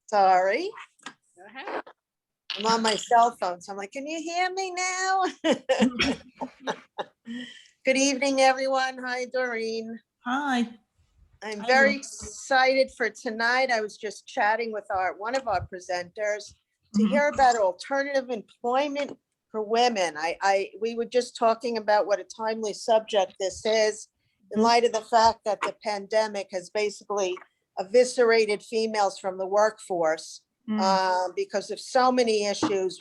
Sorry, Go ahead. I'm on my cell phone, so I'm like, can you hear me now? Good evening, everyone. Hi, Doreen. Hi. I'm Hi, very Lou. excited for tonight. I was just chatting with one of our presenters to Mhm. hear about alternative employment for women. We were just talking about what a timely subject this is in light of the fact that the pandemic has basically eviscerated females from the workforce because of so many issues,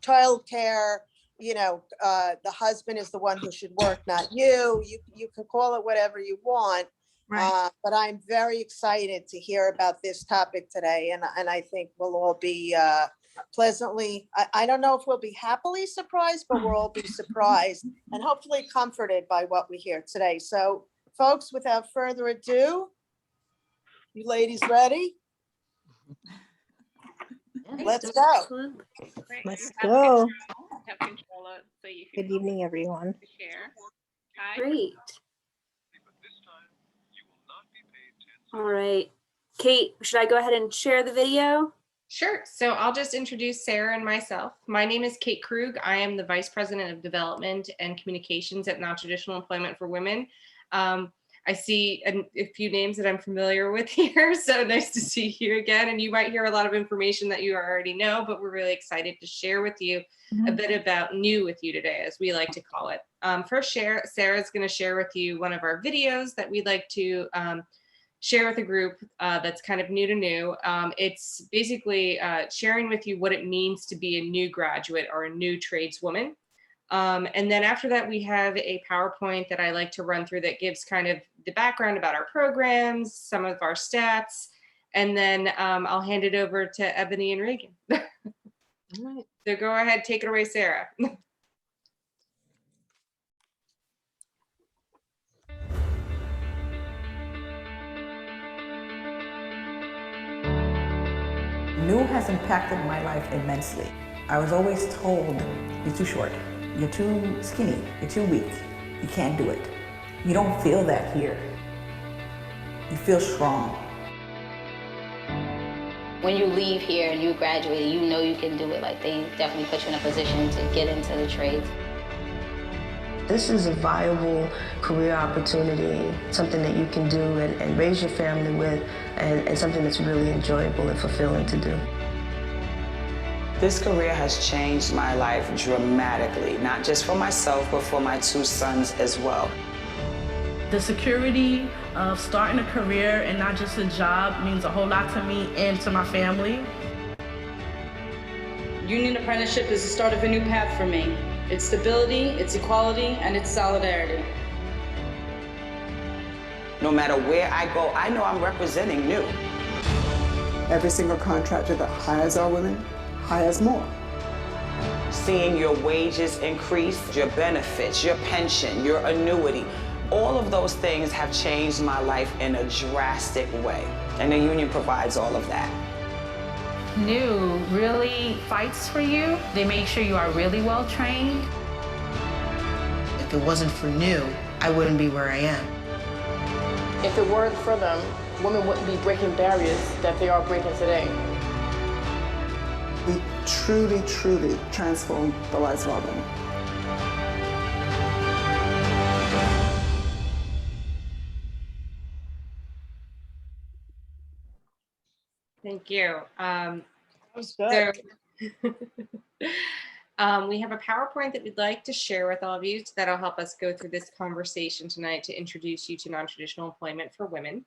childcare, the husband is the one who should work, not you. You can call it whatever you want. Right. But I'm very excited to hear about this topic today, and I think we'll all be pleasantly, I don't know if we'll be happily surprised, but we'll all be surprised and hopefully comforted by what we hear today. So folks, without further ado, you ladies ready? Let's go. Great. Let's You have go. Have control of, so you can Good evening, everyone. share. Hi. Great. All right. Kate, should I go ahead and share the video? Sure. So I'll just introduce Sarah and myself. My name is Kate Krug. I am the Vice President of Development and Communications at NonTraditional Employment for Women. I see a few names that I'm familiar with here. So nice to see you again. And you might hear a lot of information that you already know, but we're really excited to share with you a bit about new with you today, as we like to call it. First, Sarah's going to share with you one of our videos that we'd like to share with a group that's kind of new. It's basically sharing with you what it means to be a new graduate or a new tradeswoman. And then after that, we have a PowerPoint that I like to run through that gives kind of the background about our programs, some of our stats, and then I'll hand it over to Ebony and Reagan. All right. So go ahead, take it away, Sarah. New has impacted my life immensely. I was always told, you're too short, you're too skinny, you're too weak, you can't do it. You don't feel that here. You feel strong. When you leave here and you graduate, you know you can do it. Like, they definitely put you in a position to get into the trades. This is a viable career opportunity, something that you can do and raise your family with, and something that's really enjoyable and fulfilling to do. This career has changed my life dramatically, not just for myself, but for my two sons as well. The security of starting a career and not just a job means a whole lot to me and to my family. Union apprenticeship is the start of a new path for me. It's stability, it's equality, and it's solidarity. No matter where I go, I know I'm representing new. Every single contractor that hires our women hires more. Seeing your wages increase, your benefits, your pension, your annuity, all of those things have changed my life in a drastic way. And the union provides all of that. New really fights for you. They make sure you are really well trained. If it wasn't for New, I wouldn't be where I am. If it weren't for them, women wouldn't be breaking barriers that they are breaking today. We truly, truly transformed the lives of our women. Thank you. That was good. So, we have a PowerPoint that we'd like to share with all of you that'll help us go through this conversation tonight to introduce you to non-traditional employment for women.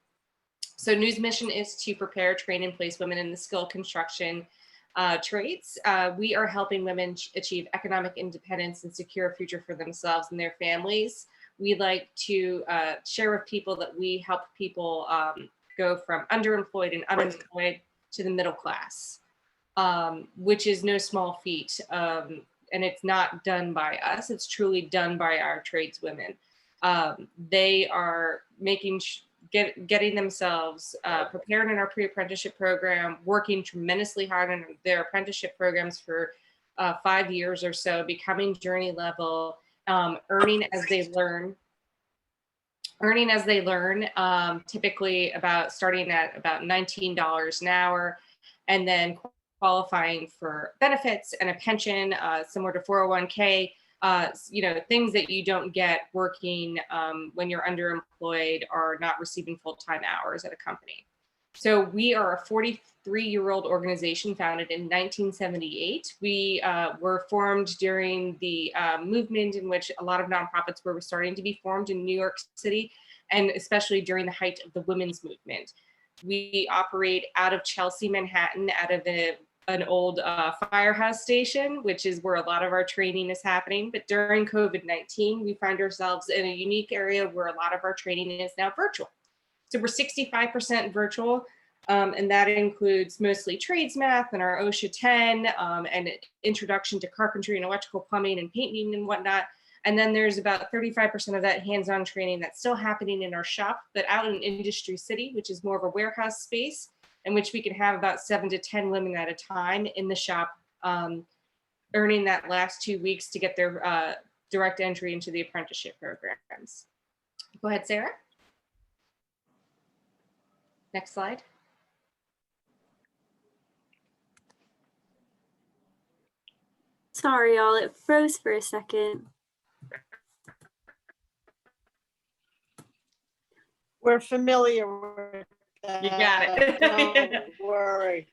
So New's mission is to prepare, train, and place women in the skilled construction trades. We are helping women achieve economic independence and secure a future for themselves and their families. We like to share with people that we help people go from underemployed and unemployed to the middle class, which is no small feat. And it's not done by us, it's truly done by our tradeswomen. They are getting themselves prepared in our pre-apprenticeship program, working tremendously hard on their apprenticeship programs for 5 years or so, becoming journey level, earning as they learn, typically starting at about $19 an hour. and then qualifying for benefits and a pension, similar to 401k, things that you don't get working when you're underemployed or not receiving full-time hours at a company. So we are a 43-year-old organization founded in 1978. We were formed during the movement in which a lot of nonprofits were starting to be formed in New York City, and especially during the height of the women's movement. We operate out of Chelsea, Manhattan, out of an old firehouse station, which is where a lot of our training is happening. But during COVID-19, we find ourselves in a unique area where a lot of our training is now virtual. So we're 65% virtual, and that includes mostly trades math and our OSHA 10 and introduction to carpentry and electrical plumbing and painting and whatnot. And then there's about 35% of that hands-on training that's still happening in our shop, but out in Industry City, which is more of a warehouse space, in which we can have about 7 to 10 women at a time in the shop, earning that last 2 weeks to get their direct entry into the apprenticeship programs. Go ahead, Sarah. Next slide. Sorry, y'all, it froze for a second. We're familiar with that. You got it. Don't worry.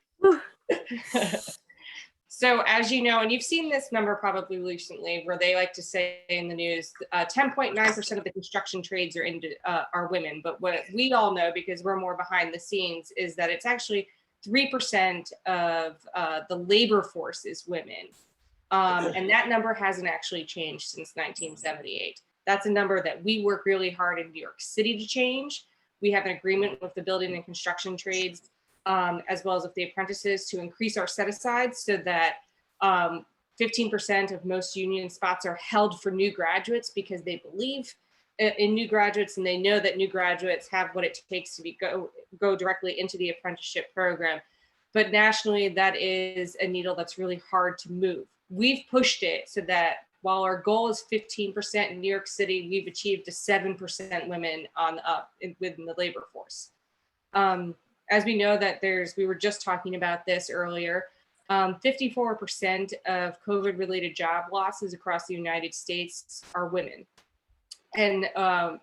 So as you know, and you've seen this number probably recently, where they like to say in the news, 10.9% of the construction trades are women. But what we all know, because we're more behind the scenes, is that it's actually 3% of the labor force is women. And that number hasn't actually changed since 1978. That's a number that we work really hard in New York City to change. We have an agreement with the building and construction trades, as well as with the apprentices, to increase our set-asides so that 15% of most union spots are held for new graduates, because they believe in new graduates and they know that new graduates have what it takes to go directly into the apprenticeship program. But nationally, that is a needle that's really hard to move. We've pushed it so that while our goal is 15% in New York City, we've achieved a 7% women within the labor force. As we know that we were just talking about this earlier, 54% of COVID-related job losses across the United States are women. And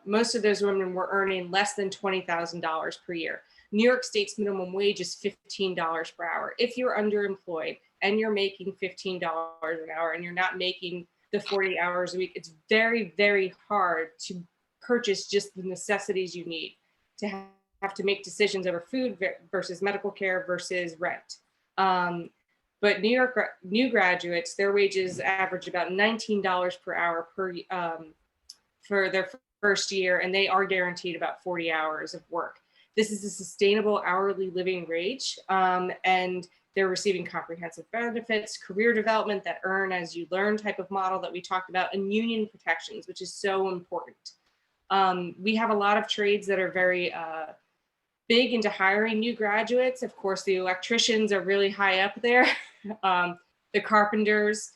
most of those women were earning less than $20,000 per year. New York State's minimum wage is $15 per hour. If you're underemployed and you're making $15 an hour and you're not making the 40 hours a week, it's very, very hard to purchase just the necessities you need, to have to make decisions over food versus medical care versus rent. But new graduates, their wages average about $19 per hour for their first year, and they are guaranteed about 40 hours of work. This is a sustainable hourly living wage, and they're receiving comprehensive benefits, career development, that earn as you learn type of model that we talked about, and union protections, which is so important. We have a lot of trades that are very big into hiring new graduates. Of course, the electricians are really high up there. The carpenters,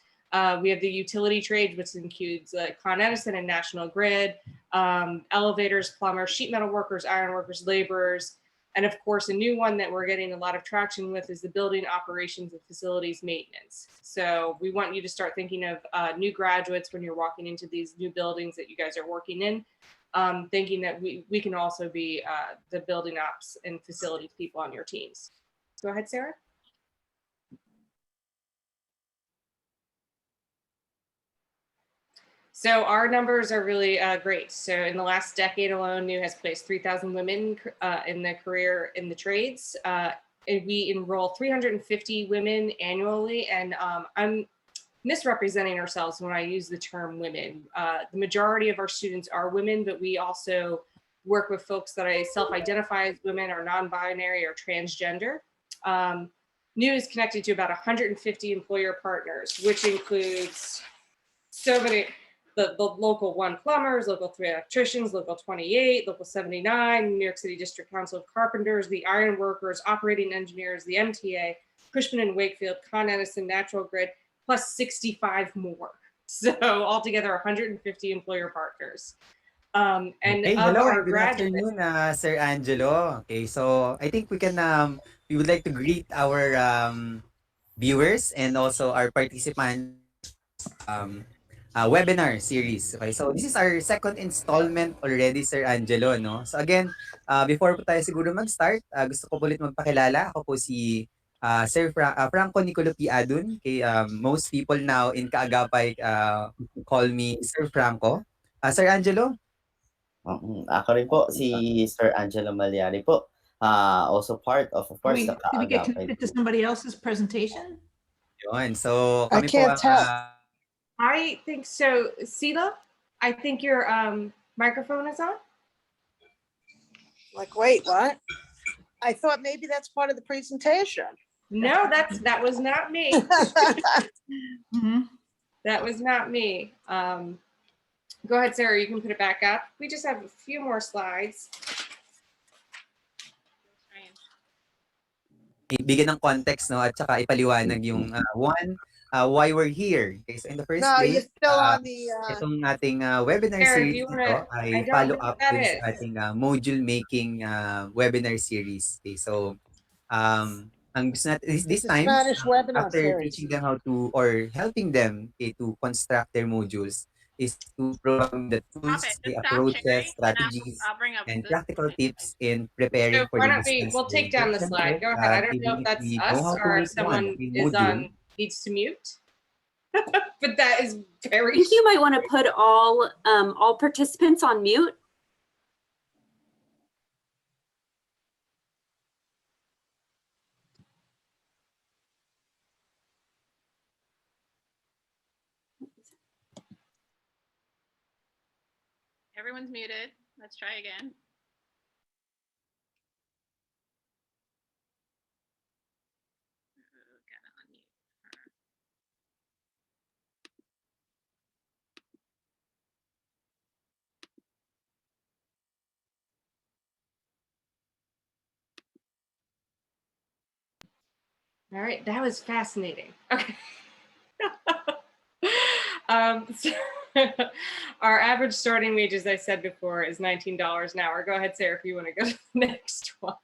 we have the utility trade, which includes Con Edison and National Grid, elevators, plumbers, sheet metal workers, iron workers, laborers. And of course, a new one that we're getting a lot of traction with is the building operations and facilities maintenance. So we want you to start thinking of new graduates when you're walking into these new buildings that you guys are working in, thinking that we can also be the building ops and facilities people on your teams. Go ahead, Sarah. So our numbers are really great. So in the last decade alone, NU has placed 3,000 women in their career in the trades. And we enroll 350 women annually. And I'm misrepresenting ourselves when I use the term women. The majority of our students are women, but we also work with folks that I self-identify as women or non-binary or transgender. NU is connected to about 150 employer partners, which includes so many, the local 1 plumbers, local 3 electricians, local 28, local 79, New York City District Council of Carpenters, the iron workers, operating engineers, the MTA, Cushman and Wakefield, Con Edison, Natural Grid, plus 65 more. So altogether 150 employer partners. And okay, of hello our and good graduates, afternoon, Sir Angelo. Okay, so I think we can we would like to greet our viewers and also our participants webinar series. Okay, so this is our second installment already, Sir Angelo, no? So again, before po tayo siguro mag-start, gusto ko po ulit magpakilala. Ako po si Sir Franco Nicolo P. Adun. Okay, most people now in Kaagapay call me Sir Franco. Sir Angelo? Ako rin po, si Sir Angelo Malyari po. Also part of course, the Did we get Kaagapay. connected to somebody else's presentation? Yun. So, I kami po can't tell. I think so. Sila, I think your microphone is on. Like, wait, what? I thought maybe that's part of the presentation. No, that was not me. That was not me. Go ahead, Sarah, you can put it back up. We just have a few more slides. Bigyan ng context, no, at saka ipaliwanag yung why we're here. Okay, so in the first No, you're place, still on the. itong ating webinar Sarah, series ito ay follow up dun sa ating module making webinar series. Okay, so ang gusto natin this time, Spanish webinar after series. teaching them how to or helping them to construct their modules, is to provide the tools, the approaches, strategies, and practical tips in preparing So for why the don't distance we'll take down the slide. Go ahead. I don't know if that's us or if someone is on needs to mute. But that is very. I think you might want to put all participants on mute. Everyone's muted. Let's try again. All right, that was fascinating. Okay. So our average starting wage, as I said before, is $19 an hour. Go ahead, Sarah, if you want to go to the next one.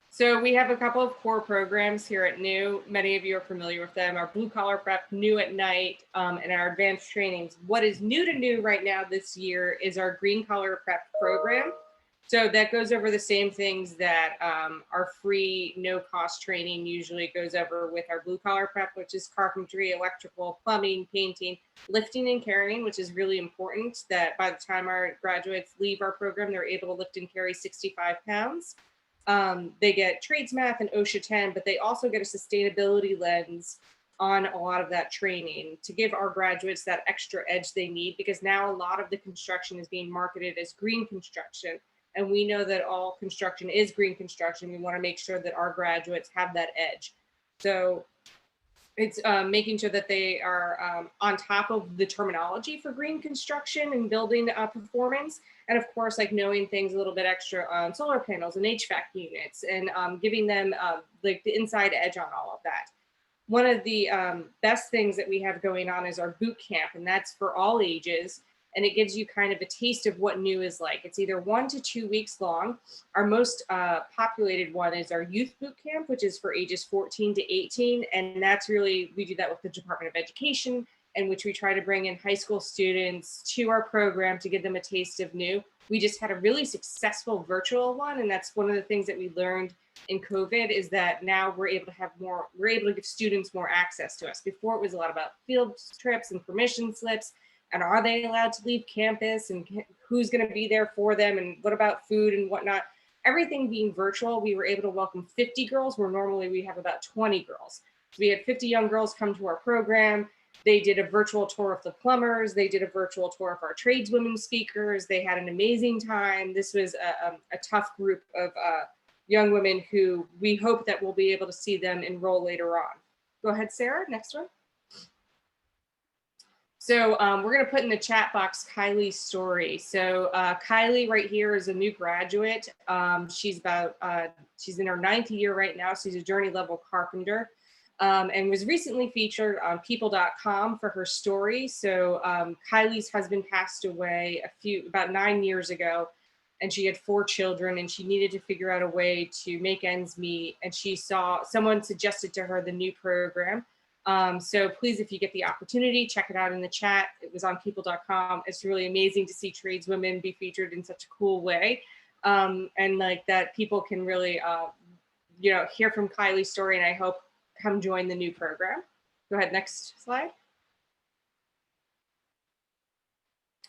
So we have a couple of core programs here at NEW. Many of you are familiar with them. Our blue collar prep, NEW at night, and our advanced trainings. What is new to NEW right now this year is our green collar prep program. So that goes over the same things that our free no-cost training usually goes over with our blue collar prep, which is carpentry, electrical, plumbing, painting, lifting and carrying, which is really important that by the time our graduates leave our program, they're able to lift and carry 65 pounds. They get trades math and OSHA 10, but they also get a sustainability lens on a lot of that training to give our graduates that extra edge they need, because now a lot of the construction is being marketed as green construction. And we know that all construction is green construction. We want to make sure that our graduates have that edge. So it's making sure that they are on top of the terminology for green construction and building performance. And of course, like knowing things a little bit extra on solar panels and HVAC units and giving them like the inside edge on all of that. One of the best things that we have going on is our boot camp, and that's for all ages. And it gives you kind of a taste of what NEW is like. It's either 1 to 2 weeks long. Our most populated one is our youth boot camp, which is for ages 14 to 18. And that's really, we do that with the Department of Education, in which we try to bring in high school students to our program to give them a taste of NEW. We just had a really successful virtual one. And that's one of the things that we learned in COVID is that now we're able to have more, we're able to give students more access to us. Before it was a lot about field trips and permission slips. And are they allowed to leave campus and who's going to be there for them? And what about food and whatnot? Everything being virtual, we were able to welcome 50 girls where normally we have about 20 girls. So we had 50 young girls come to our program. They did a virtual tour of the plumbers. They did a virtual tour of our tradeswomen speakers. They had an amazing time. This was a tough group of young women who we hope that we'll be able to see them enroll later on. Go ahead, Sarah, next one. So we're going to put in the chat box Kylie's story. So Kylie right here is a new graduate. She's in her 9th year right now. So she's a journey level carpenter. and was recently featured on people.com for her story. So Kylie's husband passed away about 9 years ago, and she had 4 children, and she needed to figure out a way to make ends meet. And she saw someone suggested to her the new program. So please, if you get the opportunity, check it out in the chat. It was on people.com. It's really amazing to see tradeswomen be featured in such a cool way. And like that people can really, hear from Kylie's story, and I hope come join the new program. Go ahead, next slide.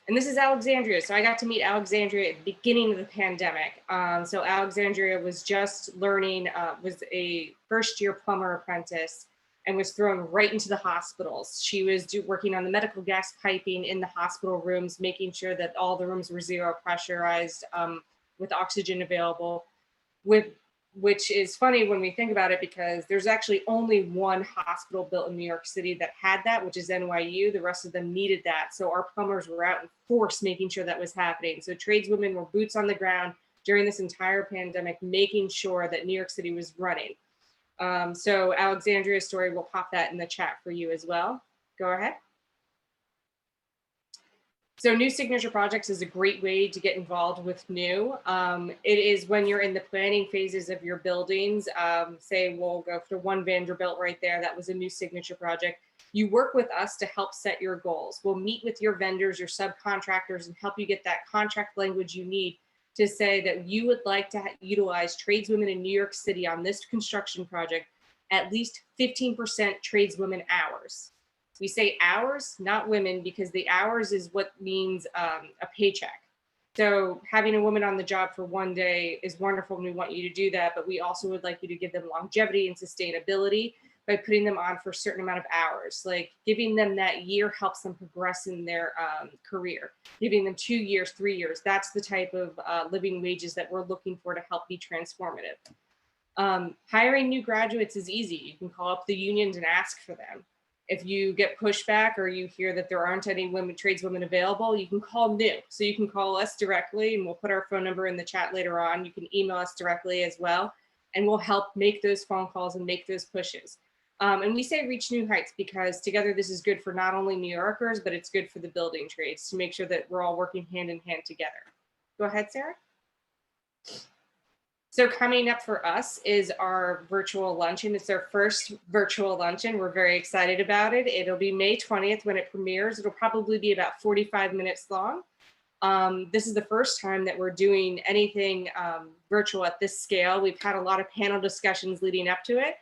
And this is Alexandria. So I got to meet Alexandria at the beginning of the pandemic. So Alexandria was just learning, was a first-year plumber apprentice, and was thrown right into the hospitals. She was working on the medical gas piping in the hospital rooms, making sure that all the rooms were zero pressurized with oxygen available, which is funny when we think about it, because there's actually only one hospital built in New York City that had that, which is NYU. The rest of them needed that. So our plumbers were out in force making sure that was happening. So tradeswomen were boots on the ground during this entire pandemic, making sure that New York City was running. So Alexandria's story, will pop that in the chat for you as well. Go ahead. So new signature projects is a great way to get involved with new. It is when you're in the planning phases of your buildings. Say we'll go for one Vanderbilt right there. That was a new signature project. You work with us to help set your goals. We'll meet with your vendors, your subcontractors, and help you get that contract language you need to say that you would like to utilize tradeswomen in New York City on this construction project, at least 15% tradeswomen hours. We say hours, not women, because the hours is what means a paycheck. So having a woman on the job for one day is wonderful, and we want you to do that, but we also would like you to give them longevity and sustainability by putting them on for a certain amount of hours. Like giving them that year helps them progress in their career. Giving them 2 years, 3 years, that's the type of living wages that we're looking for to help be transformative. Hiring new graduates is easy. You can call up the unions and ask for them. If you get pushback or you hear that there aren't any tradeswomen available, you can call new. So you can call us directly, and we'll put our phone number in the chat later on. You can email us directly as well, and we'll help make those phone calls and make those pushes. And we say reach new heights because together this is good for not only New Yorkers, but it's good for the building trades to make sure that we're all working hand in hand together. Go ahead, Sarah. So coming up for us is our virtual luncheon. It's our first virtual luncheon. We're very excited about it. It'll be May 20th when it premieres. It'll probably be about 45 minutes long. This is the first time that we're doing anything virtual at this scale. We've had a lot of panel discussions leading up to it.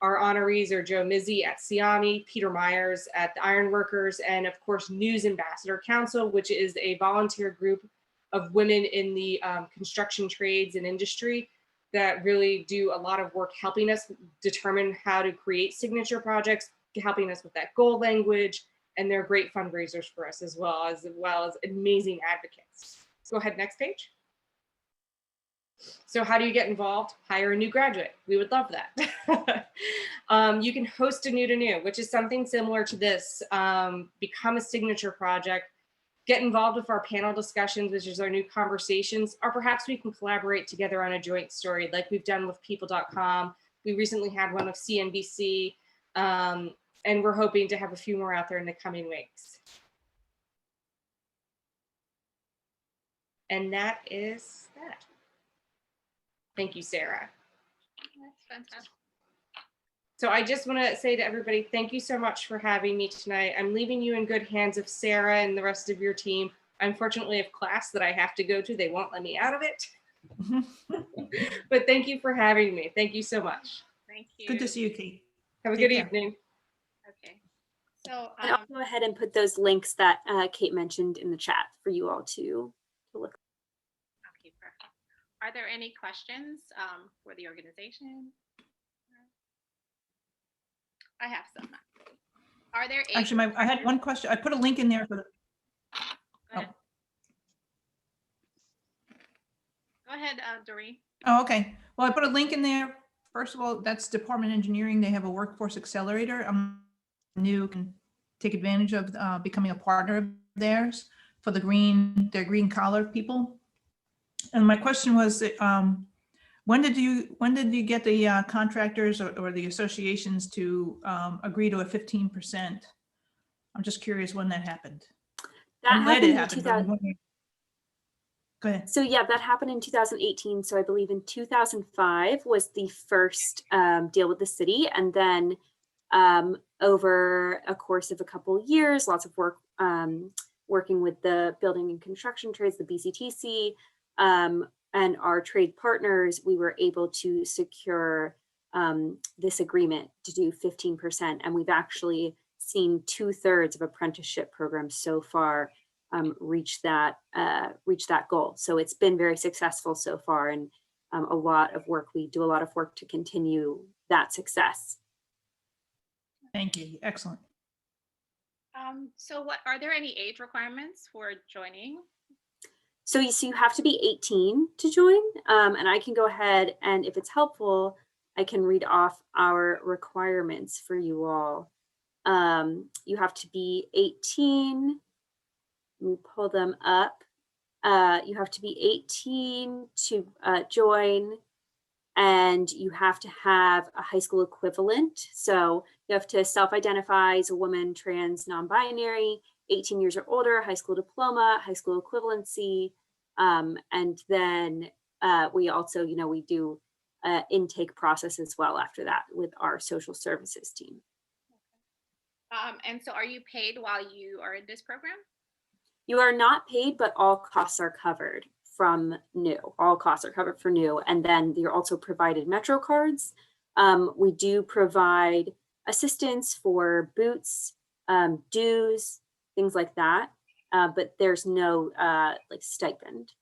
Our honorees are Joe Mizzi at Siami, Peter Myers at the Ironworkers, and of course, News Ambassador Council, which is a volunteer group of women in the construction trades and industry that really do a lot of work helping us determine how to create signature projects, helping us with that goal language, and they're great fundraisers for us as well as amazing advocates. Go ahead, next page. So how do you get involved? Hire a new graduate. We would love that. You can host a new to new, which is something similar to this. Become a signature project. Get involved with our panel discussions, which is our new conversations, or perhaps we can collaborate together on a joint story like we've done with people.com. We recently had one with CNBC, and we're hoping to have a few more out there in the coming weeks. And that is that. Thank you, Sarah. That's fantastic. So I just want to say to everybody, thank you so much for having me tonight. I'm leaving you in good hands of Sarah and the rest of your team. I unfortunately have class that I have to go to. They won't let me out of it. But thank you for having me. Thank you so much. Thank you. Good to see you, Kate. Have a Take good care. evening. Okay. So And I'll go ahead and put those links that Kate mentioned in the chat for you all to look. okay, perfect. Are there any questions for the organization? I have some. Are there any? Actually, I had one question. I put a link in there for the. Go ahead, Doreen. Oh, okay. Well, I put a link in there. First of all, that's Department of Engineering. They have a workforce accelerator. I'm new, can take advantage of becoming a partner of theirs for their green collar people. And my question was, When did you get the contractors or the associations to agree to a 15%? I'm just curious when that happened. That I'm glad happened it in happened. But I'm wondering. Go ahead. So yeah, that happened in 2018. So I believe in 2005 was the first deal with the city, and then over a course of a couple years, lots of work working with the building and construction trades, the BCTC, and our trade partners, we were able to secure this agreement to do 15%, and we've actually seen 2/3 of apprenticeship programs so far reach that goal. So it's been very successful so far, and a lot of work. We do a lot of work to continue that success. Thank you. Excellent. So what are there any age requirements for joining? So you have to be 18 to join, and I can go ahead and if it's helpful, I can read off our requirements for you all. You have to be 18. Let me pull them up. You have to be 18 to join, and you have to have a high school equivalent. So you have to self-identify as a woman, trans, non-binary, 18 years or older, high school diploma, high school equivalency. And then we also, we do intake process as well after that with our social services team. And so are you paid while you are in this program? You are not paid, but all costs are covered from new. All costs are covered for new. And then you're also provided Metro cards. We do provide assistance for boots, dues, things like that. But there's no like stipend.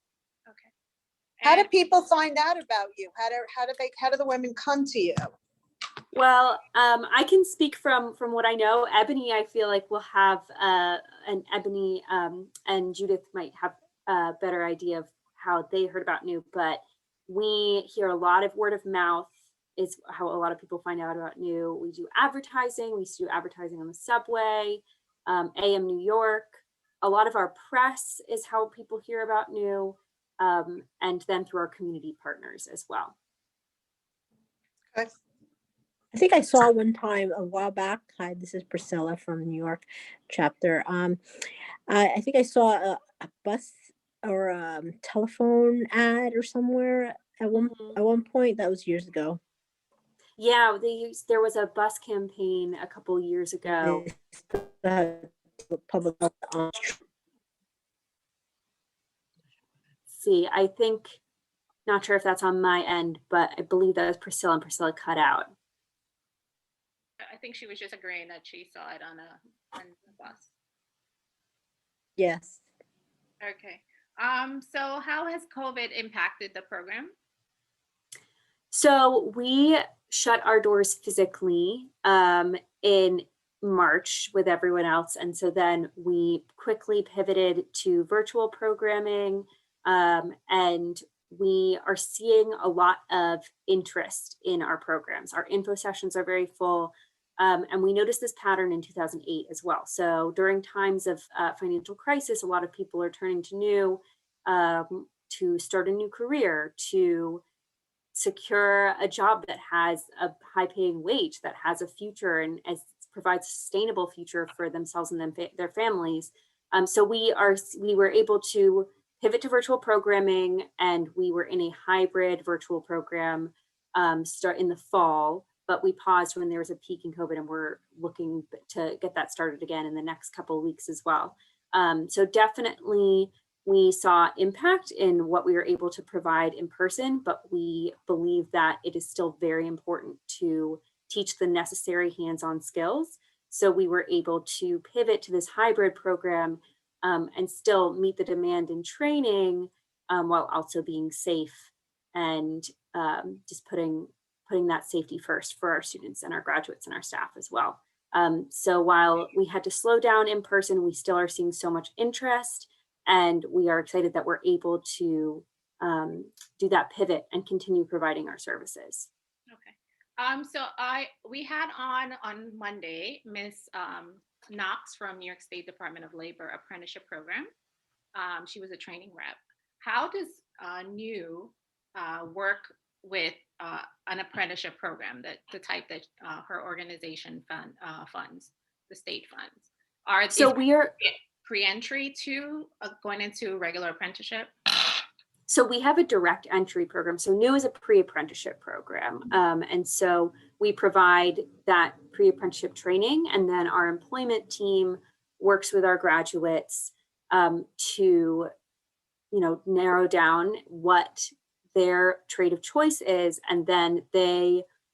Okay. How do people find out about you? How do the women come to you? Well, I can speak from what I know. Ebony, I feel like will have an Ebony and Judith might have a better idea of how they heard about NEW, but we hear a lot of word of mouth is how a lot of people find out about NEW. We do advertising. We used to do advertising on the subway, AM New York. A lot of our press is how people hear about NEW, and then through our community partners as well. Okay. I think I saw one time a while back. Hi, this is Priscilla from New York chapter. I think I saw a bus or a telephone ad or somewhere at one point. That was years ago. Yeah, there was a bus campaign a couple years ago. Public health. See, I think, not sure if that's on my end, but I believe that was Priscilla, and Priscilla cut out. I think she was just agreeing that she saw it on the bus. Yes. Okay. So how has COVID impacted the program? So we shut our doors physically in March with everyone else. And so then we quickly pivoted to virtual programming, and we are seeing a lot of interest in our programs. Our info sessions are very full. And we noticed this pattern in 2008 as well. So during times of financial crisis, a lot of people are turning to NEW to start a new career, to secure a job that has a high paying wage, that has a future and provides a sustainable future for themselves and their families. So we were able to pivot to virtual programming, and we were in a hybrid virtual program start in the fall. But we paused when there was a peak in COVID, and we're looking to get that started again in the next couple of weeks as well. So definitely we saw impact in what we were able to provide in person, but we believe that it is still very important to teach the necessary hands-on skills. So we were able to pivot to this hybrid program and still meet the demand in training while also being safe and just putting that safety first for our students and our graduates and our staff as well. So while we had to slow down in person, we still are seeing so much interest, and we are excited that we're able to do that pivot and continue providing our services. Okay. So we had on Monday, Miss Knox from New York State Department of Labor Apprenticeship Program. She was a training rep. How does NEW work with an apprenticeship program, that the type that her organization funds, the state funds. So we are pre-entry to going into a regular apprenticeship? So we have a direct entry program. So NEW is a pre-apprenticeship program. And so we provide that pre-apprenticeship training, and then our employment team works with our graduates to, narrow down what their trade of choice is. And then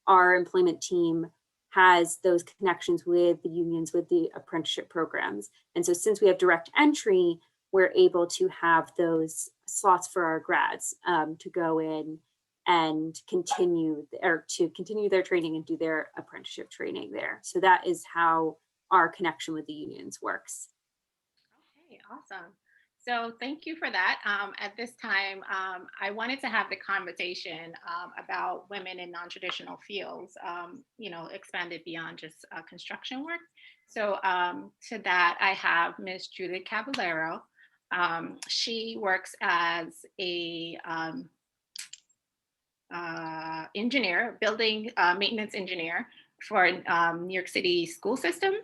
our employment team has those connections with the unions, with the apprenticeship programs. And so since we have direct entry, we're able to have those slots for our grads to go in and continue their training and do their apprenticeship training there. So that is how our connection with the unions works. Okay, awesome. So thank you for that. At this time, I wanted to have the conversation about women in non-traditional fields, expanded beyond just construction work. So to that, I have Ms. Judith Caravaggio. She works as a engineer, building maintenance engineer for New York City school system,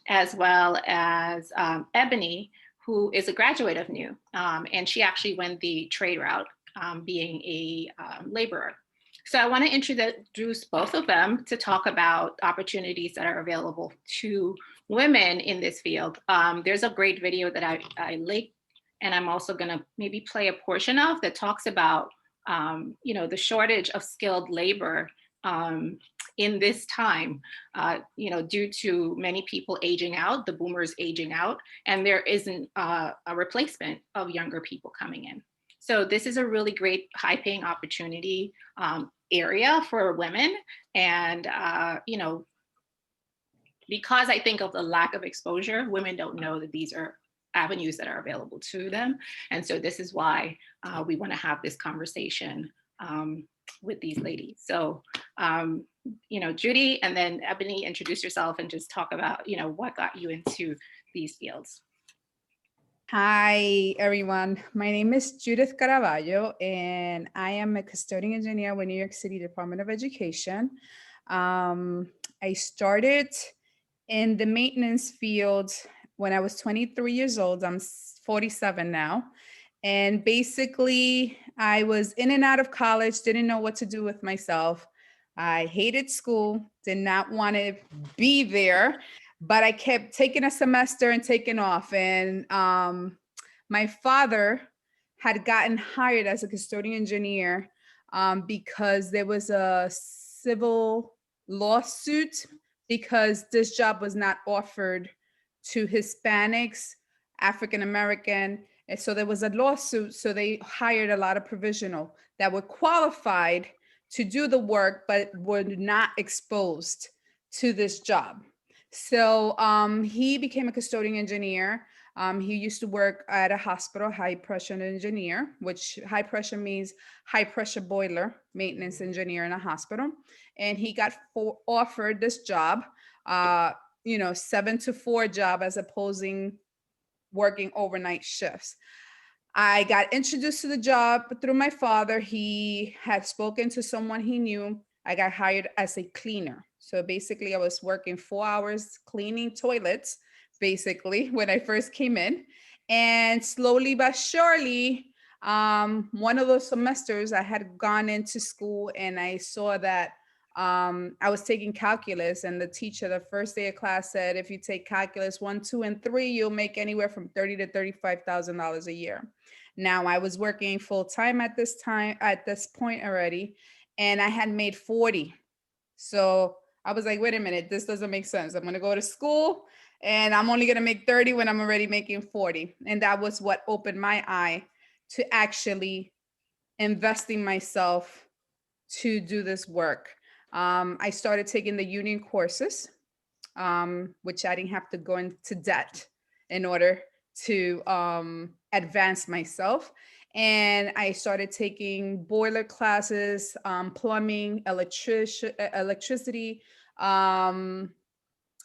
as well as Ebony, who is a graduate of NEW, and she actually went the trade route, being a laborer. So I want to introduce both of them to talk about opportunities that are available to women in this field. There's a great video that I linked, and I'm also going to maybe play a portion of that talks about the shortage of skilled labor in this time, due to many people aging out, the boomers aging out, and there isn't a replacement of younger people coming in. So this is a really great high-paying opportunity area for women. And, because I think of the lack of exposure, women don't know that these are avenues that are available to them. And so this is why we want to have this conversation with these ladies. So, Judy, and then Ebony, introduce yourself and just talk about, what got you into these fields. Hi, everyone. My name is Judith Caravaggio, and I am a custodian engineer with New York City Department of Education. I started in the maintenance field when I was 23 years old. I'm 47 now. And basically, I was in and out of college, didn't know what to do with myself. I hated school, did not want to be there, but I kept taking a semester and taking off. And my father had gotten hired as a custodian engineer because there was a civil lawsuit because this job was not offered to Hispanics, African American. And so there was a lawsuit. So they hired a lot of provisional that were qualified to do the work, but were not exposed to this job. So he became a custodian engineer. He used to work at a hospital, high pressure engineer, which high pressure means high pressure boiler maintenance engineer in a hospital. And he got offered this job, 7 to 4 job as opposing working overnight shifts. I got introduced to the job through my father. He had spoken to someone he knew. I got hired as a cleaner. So basically I was working 4 hours cleaning toilets, basically, when I first came in. And slowly but surely, one of those semesters I had gone into school and I saw that I was taking calculus, and the teacher, the first day of class, said, if you take calculus 1, 2, and 3, you'll make anywhere from $30,000 to $35,000 a year. Now I was working full time at this point already, and I had made 40. So I was like, wait a minute, this doesn't make sense. I'm going to go to school and I'm only going to make 30 when I'm already making 40. And that was what opened my eye to actually investing myself to do this work. I started taking the union courses, which I didn't have to go into debt in order to advance myself. And I started taking boiler classes, plumbing, electricity,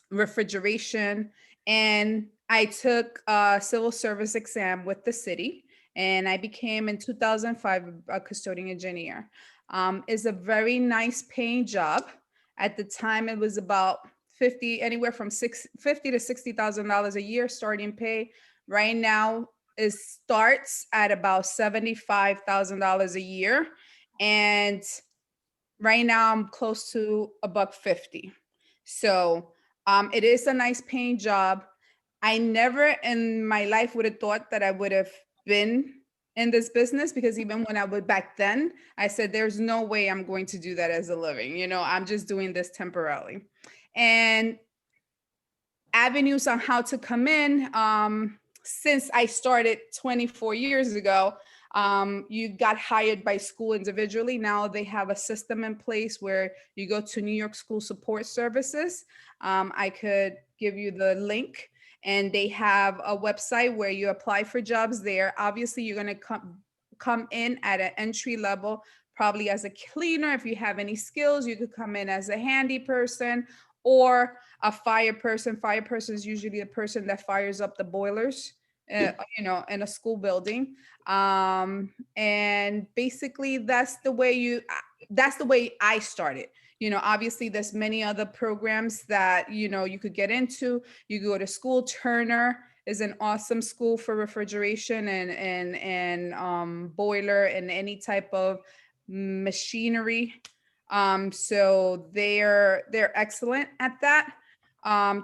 refrigeration. And I took a civil service exam with the city. and I became in 2005 a custodian engineer. It's a very nice paying job. At the time, it was about anywhere from $50,000 to $60,000 a year starting pay. Right now, it starts at about $75,000 a year, and right now I'm close to $150. So it is a nice paying job. I never in my life would have thought that I would have been in this business, because even when I would back then, I said, there's no way I'm going to do that as a living. You know, I'm just doing this temporarily. And avenues on how to come in, since I started 24 years ago, you got hired by school individually. Now they have a system in place where you go to New York School Support Services. I could give you the link, and they have a website where you apply for jobs there. Obviously, you're going to come in at an entry level, probably as a cleaner. If you have any skills, you could come in as a handy person or a fire person. Fire person is usually the person that fires up the boilers, you know, in a school building. And basically that's the way I started. You know, obviously there's many other programs that, you know, you could get into. You go to school. Turner is an awesome school for refrigeration and boiler and any type of machinery. So they're excellent at that.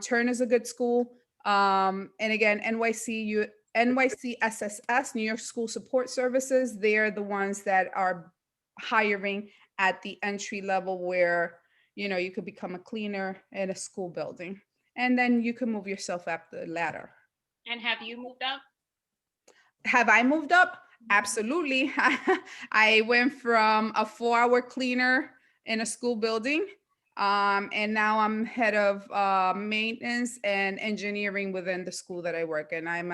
Turner's a good school. And again, NYCSSS, New York School Support Services, they're the ones that are hiring at the entry level where, you know, you could become a cleaner in a school building, and then you can move yourself up the ladder. And have you moved up? Have I moved up? Absolutely. I went from a 4-hour cleaner in a school building, and now I'm head of maintenance and engineering within the school that I work in. I'm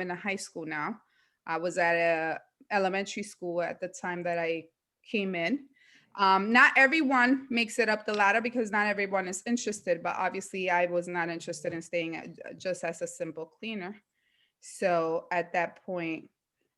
in a high school now. I was at a elementary school at the time that I came in. Not everyone makes it up the ladder because not everyone is interested, but obviously I was not interested in staying just as a simple cleaner. So at that point,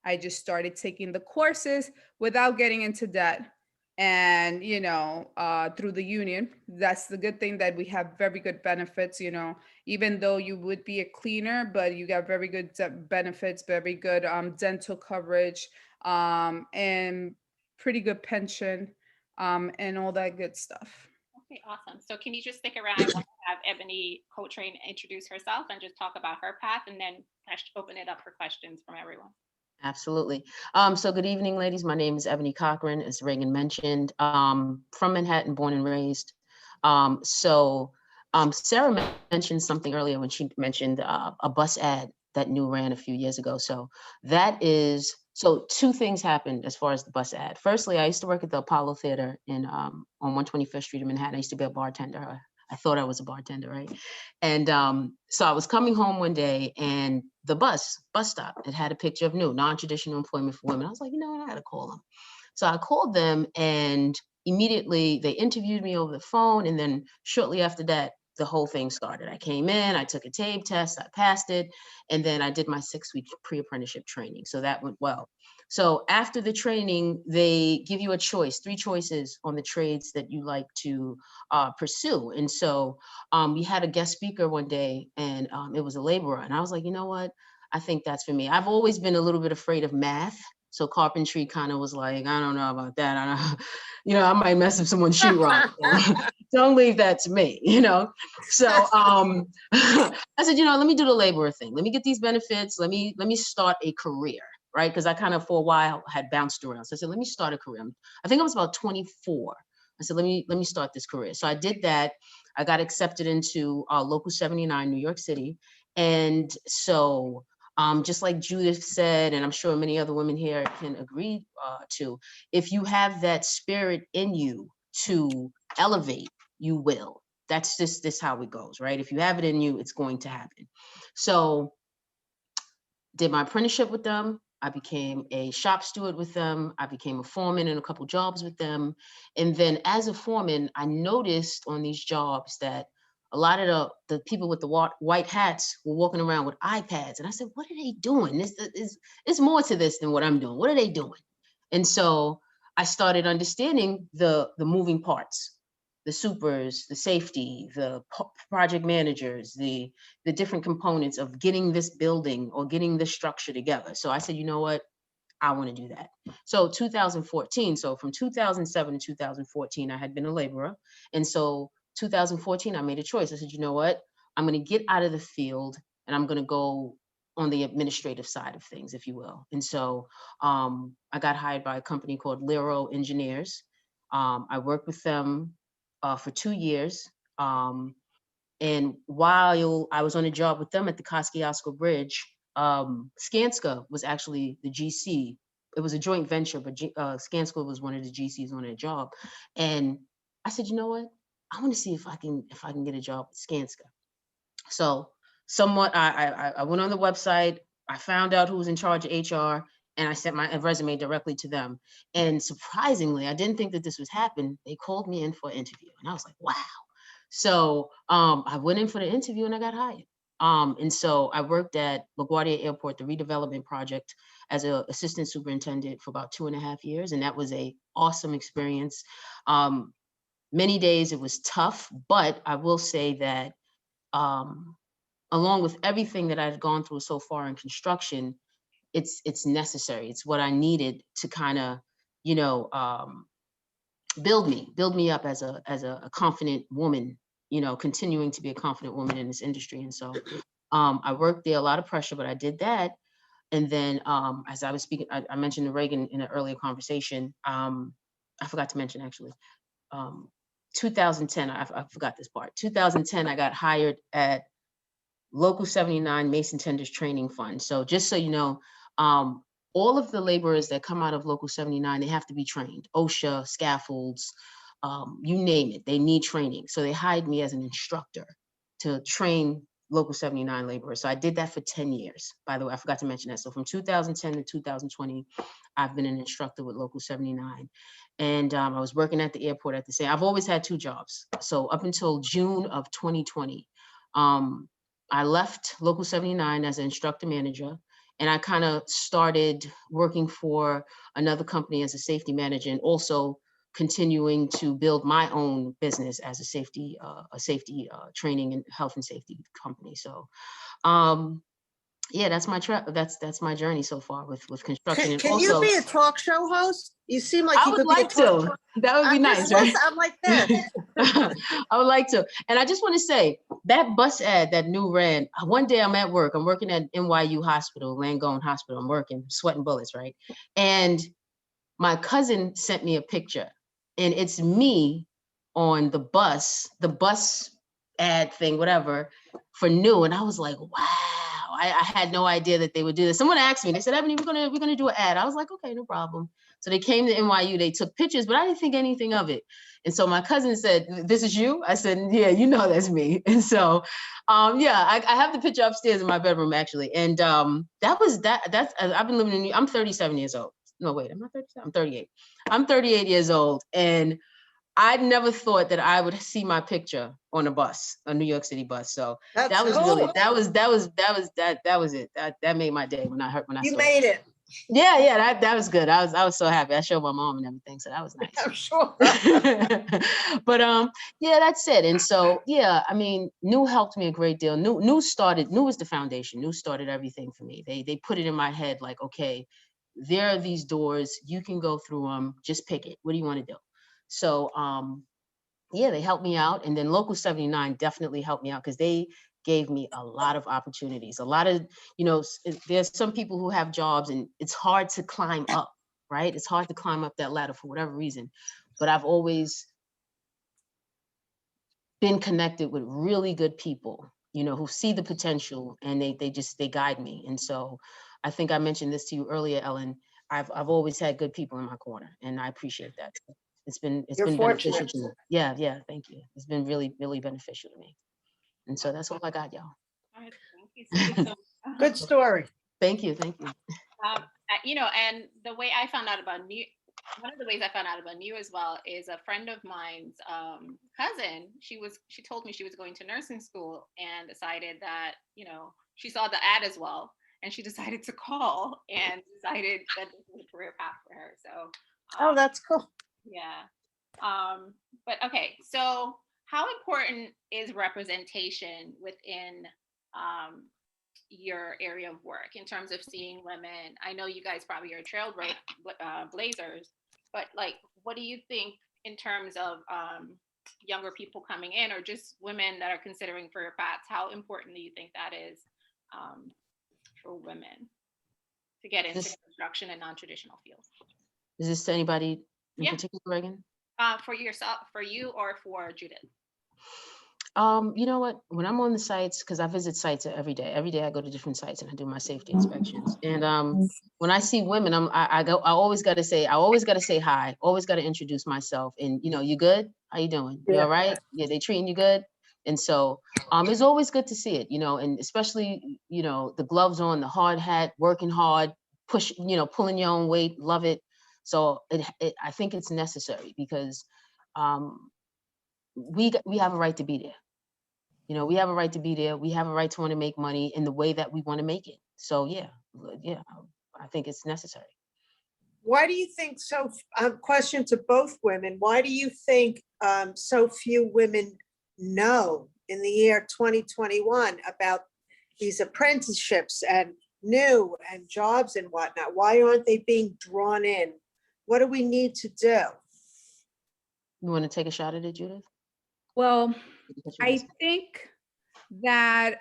I just started taking the courses without getting into debt. And, you know, through the union, that's the good thing, that we have very good benefits, you know, even though you would be a cleaner, but you got very good benefits, very good dental coverage, and pretty good pension, and all that good stuff. Okay, awesome. So can you just stick around? I want to have Ebony Coltrane introduce herself and just talk about her path, and then open it up for questions from everyone. Absolutely. So good evening, ladies. My name is Ebony Cochran, as Reagan mentioned, from Manhattan, born and raised. Sarah mentioned something earlier when she mentioned a bus ad that New ran a few years ago. So two things happened as far as the bus ad. Firstly, I used to work at the Apollo Theater on 125th Street in Manhattan. I used to be a bartender. I thought I was a bartender, right? And so I was coming home one day, and the bus stop, it had a picture of New, Non-Traditional Employment for Women. I was like, you know what, I gotta call them. So I called them, and immediately they interviewed me over the phone. And then shortly after that, the whole thing started. I came in, I took a TABE test, I passed it, and then I did my 6-week pre-apprenticeship training. So that went well. So after the training, they give you a choice, 3 choices on the trades that you like to pursue. And so we had a guest speaker one day, and it was a laborer. And I was like, you know what? I think that's for me. I've always been a little bit afraid of math. So carpentry kind of was like, I don't know about that. I don't, you know, I might mess up someone's sheetrock. Don't leave that to me, you know? So I said, you know, let me do the laborer thing. Let me get these benefits. Let me start a career, right? Because I kind of for a while had bounced around. So I said, let me start a career. I think I was about 24. I said, let me start this career. So I did that. I got accepted into Local 79, New York City. And so just like Judith said, and I'm sure many other women here can agree to, if you have that spirit in you to elevate, you will. That's just this how it goes, right? If you have it in you, it's going to happen. So did my apprenticeship with them. I became a shop steward with them. I became a foreman in a couple jobs with them. And then as a foreman, I noticed on these jobs that a lot of the people with the white hats were walking around with iPads. And I said, what are they doing? It's more to this than what I'm doing. What are they doing? And so I started understanding the moving parts, the supers, the safety, the project managers, the different components of getting this building or getting this structure together. So I said, you know what? I want to do that. So 2014, so from 2007 to 2014, I had been a laborer. And so 2014, I made a choice. I said, you know what? I'm going to get out of the field and I'm going to go on the administrative side of things, if you will. And so I got hired by a company called Lero Engineers. I worked with them for 2 years. And while I was on a job with them at the Kosciuszko Bridge, Skanska was actually the GC. It was a joint venture, but Skanska was one of the GCs on that job. And I said, you know what? I want to see if I can get a job with Skanska. So somewhat, I went on the website. I found out who was in charge of HR, and I sent my resume directly to them. And surprisingly, I didn't think that this would happen. They called me in for an interview, and I was like, wow. So I went in for the interview and I got hired. And so I worked at LaGuardia Airport, the redevelopment project, as an assistant superintendent for about 2.5 years. And that was an awesome experience. Many days it was tough, but I will say that along with everything that I've gone through so far in construction, it's necessary. It's what I needed to kind of, you know, build me up as a confident woman, you know, continuing to be a confident woman in this industry. And so I worked there, a lot of pressure, but I did that. And then as I was speaking, I mentioned to Reagan in an earlier conversation. I forgot to mention actually, 2010, I forgot this part. 2010, I got hired at Local 79 Mason Tenders Training Fund. So just so you know, all of the laborers that come out of Local 79, they have to be trained. OSHA, scaffolds, you name it, they need training. So they hired me as an instructor to train Local 79 laborers. So I did that for 10 years. By the way, I forgot to mention that. So from 2010 to 2020, I've been an instructor with Local 79. And I was working at the airport at the same. I've always had 2 jobs. So up until June of 2020, I left Local 79 as an instructor manager. And I kind of started working for another company as a safety manager, and also continuing to build my own business as a safety training and health and safety company. So, yeah, that's my journey so far with construction. Can also, you be a talk show host? You seem like I you would could like be a talk to. That would be nice, right? I'm like this. I would like to. And I just want to say that bus ad that New ran, one day I'm at work, I'm working at NYU Hospital, Langone Hospital. I'm working, sweating bullets, right? And my cousin sent me a picture, and it's me on the bus ad thing, whatever, for New. And I was like, wow, I had no idea that they would do this. Someone asked me, they said, Ebony, we're gonna do an ad. I was like, okay, no problem. So they came to NYU, they took pictures, but I didn't think anything of it. And so my cousin said, this is you? I said, yeah, you know that's me. And so, yeah, I have the picture upstairs in my bedroom, actually. And that's, I've been living in New York. I'm 37 years old. No, wait, I'm not 37, I'm 38. I'm 38 years old. And I never thought that I would see my picture on a bus, a New York City bus. So that was cool. really, that was it. That made my day when I saw You made it. Yeah, that was good. I was so happy. I showed my mom and everything, so that was nice. I'm sure. But yeah, that's it. And so yeah, I mean, New helped me a great deal. New was the foundation. New started everything for me. They put it in my head like, okay, there are these doors, you can go through them, just pick it. What do you want to do? So yeah, they helped me out. And then Local 79 definitely helped me out because they gave me a lot of opportunities. A lot of, you know, there's some people who have jobs and it's hard to climb up, right? It's hard to climb up that ladder for whatever reason. But I've always been connected with really good people, you know, who see the potential and they guide me. And so I think I mentioned this to you earlier, Ellen. I've always had good people in my corner, and I appreciate that. It's been beneficial to me. Yeah, thank you. It's been really, really beneficial to me. And so that's all I got, y'all. All right, thank you. So Good story. Thank you. you know, and the way I found out about New one of the ways I found out about you as well is a friend of mine's cousin. She told me she was going to nursing school and decided that, you know, she saw the ad as well, and she decided to call and decided that this was a career path for her. So, Oh, that's cool. yeah. But okay, so how important is representation within your area of work in terms of seeing women? I know you guys probably are trailblazers, but like, what do you think in terms of younger people coming in, or just women that are considering career paths? How important do you think that is for women to get into construction and non-traditional fields? Is this to anybody in Yeah. particular, Reagan? For yourself, for you, or for Judith? You know what? When I'm on the sites, because I visit sites every day. Every day I go to different sites and I do my safety inspections. And when I see women, I always got to say hi. Always got to introduce myself. And you know, you good? How you doing? You all right? Yeah, they treating you good. And so it's always good to see it. You know, and especially the gloves on, the hard hat, working hard, pulling your own weight. Love it. So I think it's necessary because we have a right to be there. You know, we have a right to be there. We have a right to want to make money in the way that we want to make it. So yeah, I think it's necessary. Why do you think question to both women, why do you think so few women know in the year 2021 about these apprenticeships and new and jobs and whatnot? Why aren't they being drawn in? What do we need to do? You want to take a shot at it, Judith? Well, I think that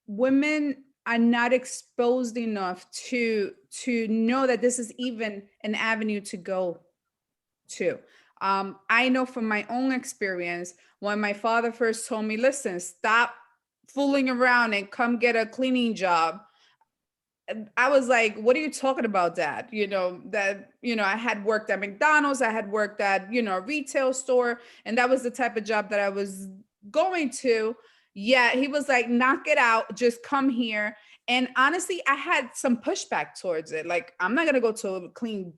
women are not exposed enough to know that this is even an avenue to go to. I know from my own experience, when my father first told me, listen, stop fooling around and come get a cleaning job, I was like, what are you talking about, Dad? I had worked at McDonald's, I had worked at, a retail store, and that was the type of job that I was going to. Yeah, he was like, knock it out, just come here. And honestly, I had some pushback towards it. Like, I'm not going to go to clean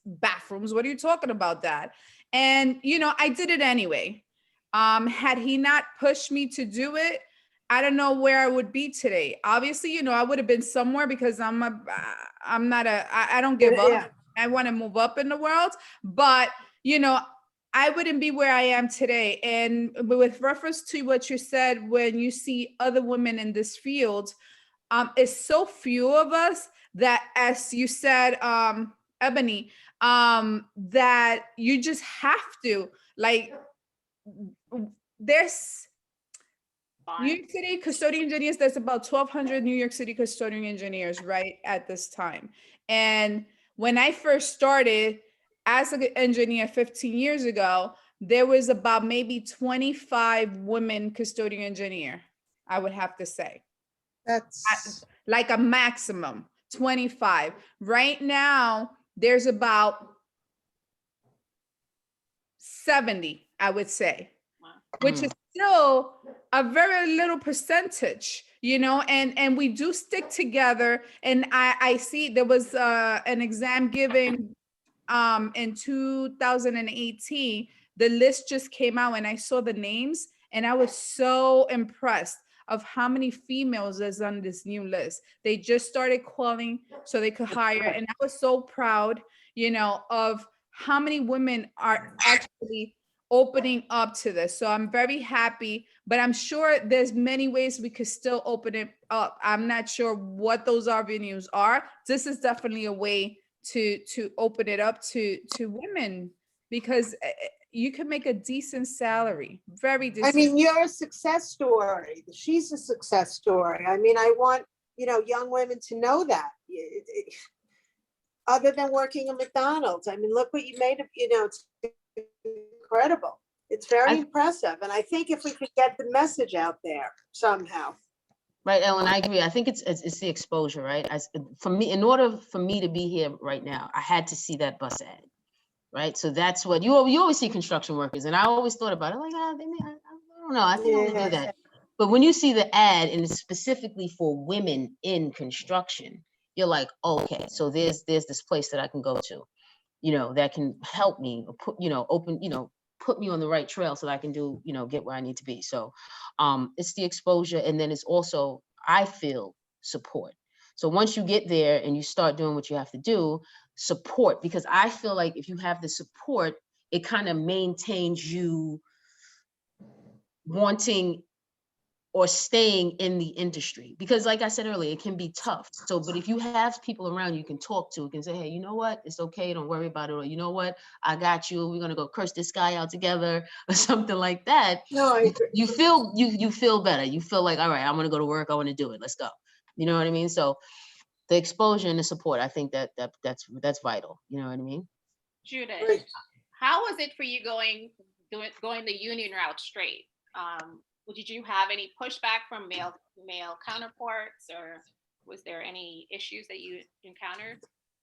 bathrooms. What are you talking about, Dad? And, I did it anyway. Had he not pushed me to do it, I don't know where I would be today. Obviously, I would have been somewhere because I don't give up. Yeah. I want to move up in the world, but I wouldn't be where I am today. And with reference to what you said, when you see other women in this field, it's so few of us that, as you said, Ebony, that you just have to, like, there's New York City custodian engineers, there's about 1,200 New York City custodian engineers right at this time. And when I first started as an engineer 15 years ago, there was about maybe 25 women custodian engineer, I would have to say. That's like a maximum 25. Right now, there's about 70, I would say, which is still a very little percentage, and we do stick together. And I see there was an exam given in 2018. The list just came out and I saw the names and I was so impressed of how many females is on this new list. They just started calling so they could hire. And I was so proud, of how many women are actually opening up to this. So I'm very happy, but I'm sure there's many ways we could still open it up. I'm not sure what those avenues are. This is definitely a way to open it up to women, because you can make a decent salary, very decent. I mean, you're a success story. She's a success story. I mean, I want, young women to know that. Other than working at McDonald's, I mean, look what you made of, it's incredible. It's very impressive. And I think if we could get the message out there somehow. Right, Ellen, I agree. I think it's the exposure, right? For me, in order for me to be here right now, I had to see that bus ad, right? So that's what you always see construction workers, and I always thought about it like, I don't know, I think I'm gonna do that. But when you see the ad and it's specifically for women in construction, you're like, okay, so there's this place that I can go to. that can help me or put, put me on the right trail so that I can do, get where I need to be. So it's the exposure. And then it's also, I feel, support. So once you get there and you start doing what you have to do, support, because I feel like if you have the support, it kind of maintains you wanting or staying in the industry. Because like I said earlier, it can be tough. So, but if you have people around you can talk to, can say, hey, you know what? It's okay. Don't worry about it. Or you know what? I got you. We're going to go curse this guy out together or something like that. No, you feel, you feel better. You feel like, all right, I'm going to go to work. I want to do it. Let's go. You know what I mean? So the exposure and the support, I think that's vital. You know what I mean? Judith, how was it for you going the union route straight? Did you have any pushback from male counterparts, or was there any issues that you encountered?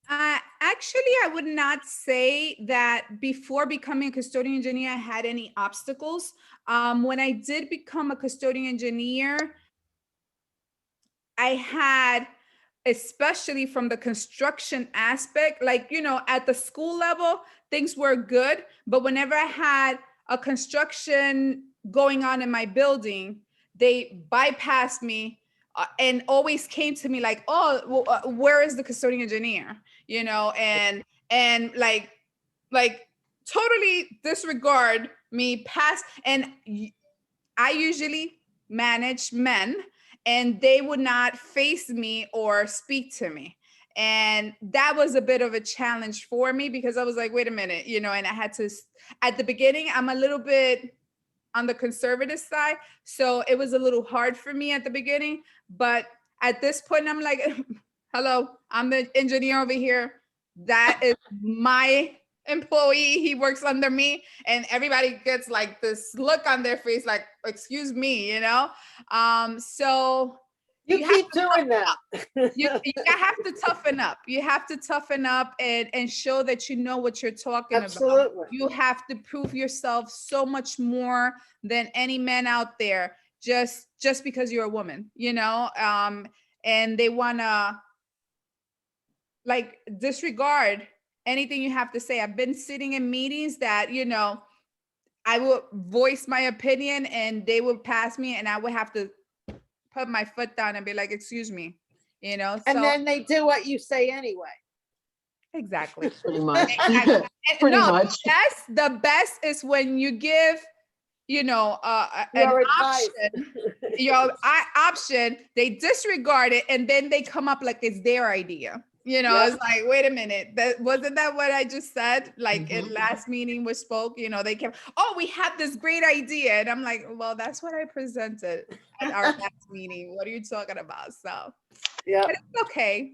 Actually, I would not say that before becoming a custodian engineer, I had any obstacles. When I did become a custodian engineer, I had, especially from the construction aspect, like, at the school level, things were good. But whenever I had a construction going on in my building, they bypassed me and always came to me like, oh, well, where is the custodian engineer? And like totally disregard me past. And I usually manage men, and they would not face me or speak to me. And that was a bit of a challenge for me, because I was like, wait a minute, and I had to, at the beginning, I'm a little bit on the conservative side. So it was a little hard for me at the beginning. But at this point, I'm like, hello, I'm the engineer over here. That is my employee. He works under me. And everybody gets like this look on their face, like, excuse me, So you keep doing that. you have to toughen up. You have to toughen up and show that you know what you're talking Absolutely. about. You have to prove yourself so much more than any man out there, just because you're a woman, and they want to like disregard anything you have to say. I've been sitting in meetings that, I would voice my opinion and they would pass me, and I would have to put my foot down and be like, excuse me, And then they do what you say anyway. Exactly. Pretty much. Exactly. Pretty much. The best is when you give, an option, they disregard it, and then they come up like it's their idea. It's like, wait a minute, wasn't that what I just said? Like in last meeting we spoke, they came, oh, we have this great idea. And I'm like, well, that's what I presented at our last meeting. What are you talking about? So yeah, it's okay.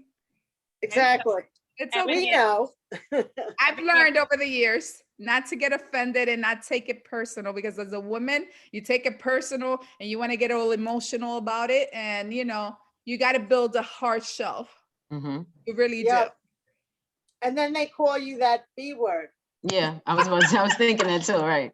Exactly. It's okay. We know. I've learned over the years not to get offended and not take it personal, because as a woman, you take it personal and you want to get all emotional about it. And, you got to build a hard shell. Mm-hmm. You really do. And then they call you that B word. Yeah, I was thinking that too, right?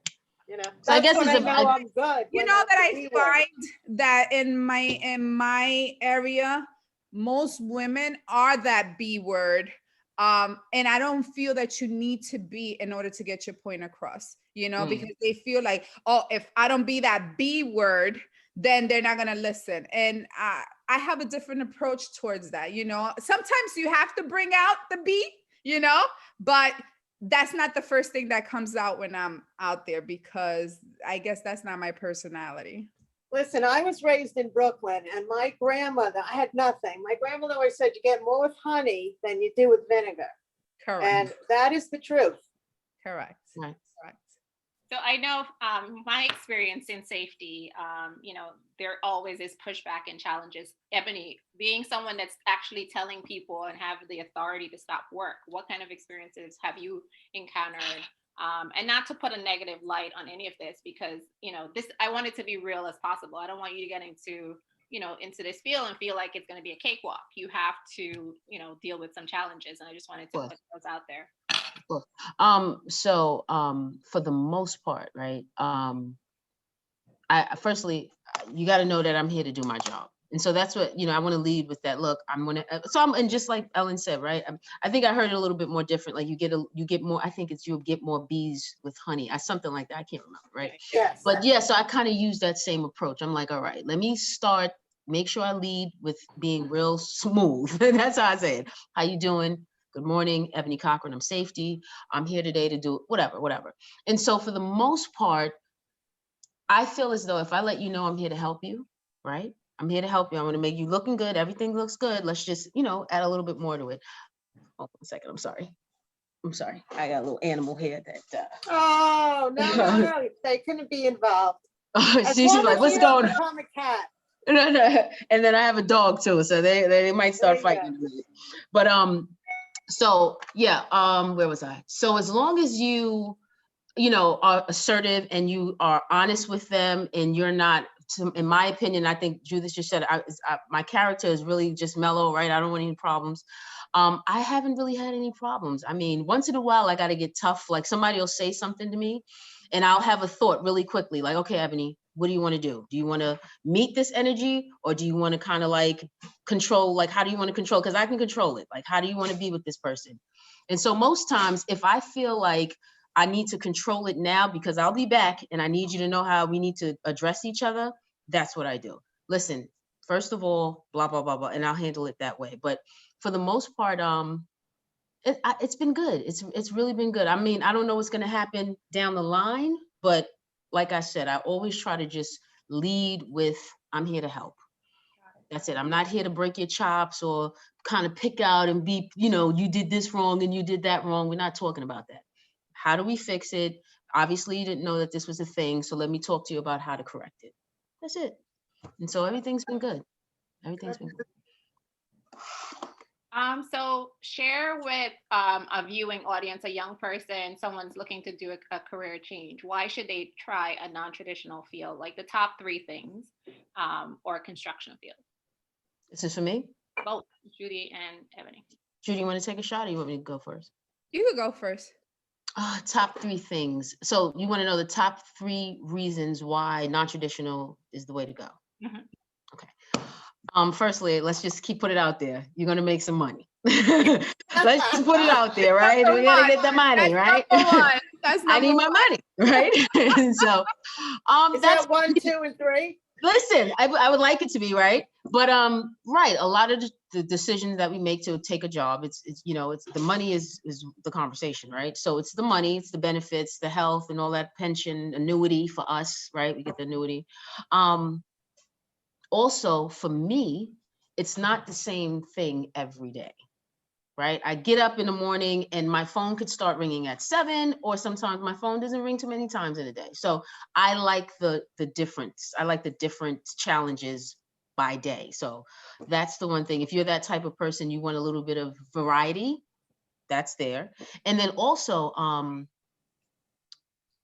So I guess I'm good. That I find that in my area, most women are that B word. And I don't feel that you need to be in order to get your point across, because they feel like, oh, if I don't be that B word, then they're not going to listen. And I have a different approach towards that. Sometimes you have to bring out the B, but that's not the first thing that comes out when I'm out there, because I guess that's not my personality. Listen, I was raised in Brooklyn, and my grandmother, I had nothing. My grandmother always said you get more with honey than you do with vinegar. Correct. And that is the truth. Correct. Right. So I know my experience in safety, there always is pushback and challenges. Ebony, being someone that's actually telling people and have the authority to stop work, what kind of experiences have you encountered? And not to put a negative light on any of this, because, I want it to be real as possible. I don't want you to get into this field and feel like it's going to be a cakewalk. You have to, deal with some challenges. And I just wanted to put those out there. So for the most part, right, I firstly, you got to know that I'm here to do my job. And so that's what, I want to lead with that. Look, and just like Ellen said, right? I think I heard it a little bit more different. Like you get more, I think it's, you'll get more bees with honey, something like that. I can't remember, right? Yes. But yeah, so I kind of use that same approach. I'm like, all right, let me start, make sure I lead with being real smooth. That's how I say it. How you doing? Good morning, Ebony Cochran, I'm safety. I'm here today to do whatever. And so for the most part, I feel as though if I let you know I'm here to help you, right? I'm here to help you. I want to make you looking good. Everything looks good. Let's just, add a little bit more to it. Hold on a second. I'm sorry. I got a little animal here that. Oh, no. They couldn't be involved. She's like, what's going on? Become a cat. No. And then I have a dog too. So they might start fighting in a minute. But, so yeah, where was I? So as long as you are assertive and you are honest with them and you're not, in my opinion, I think Judith just said, my character is really just mellow, right? I don't want any problems. I haven't really had any problems. I mean, once in a while, I got to get tough. Like somebody will say something to me and I'll have a thought really quickly, like, okay, Ebony, what do you want to do? Do you want to meet this energy or do you want to kind of like control? Like, how do you want to control? Because I can control it. Like, how do you want to be with this person? And so most times if I feel like I need to control it now because I'll be back and I need you to know how we need to address each other, that's what I do. Listen, first of all, blah, blah, blah, blah, and I'll handle it that way. But for the most part, it's been good. It's really been good. I mean, I don't know what's going to happen down the line, but like I said, I always try to just lead with, I'm here to help. That's it. I'm not here to break your chops or kind of pick out and be, you did this wrong and you did that wrong. We're not talking about that. How do we fix it? Obviously, you didn't know that this was a thing. So let me talk to you about how to correct it. That's it. And so everything's been good. Everything's been good. So share with a viewing audience, a young person, someone's looking to do a career change. Why should they try a non-traditional field? Like the top 3 things, or a construction field. Is this for me? Both Judy and Ebony. Judy, you want to take a shot or you want me to go first? You could go first. Top 3 things. So you want to know the top 3 reasons why non-traditional is the way to go. Mm-hmm. Okay. Firstly, let's just put it out there. You're going to make some money. Let's just put it out there, right? We got to get the money, right? I need my money, right? And so, is that 1, 2, and 3? Listen, I would like it to be, right? But right, a lot of the decisions that we make to take a job, it's the money is the conversation, right? So it's the money, it's the benefits, the health, and all that pension annuity for us, right? We get the annuity. Also, for me, it's not the same thing every day, right? I get up in the morning and my phone could start ringing at 7, or sometimes my phone doesn't ring too many times in a day. So I like the difference. I like the different challenges by day. So that's the one thing. If you're that type of person, you want a little bit of variety, that's there. And then also,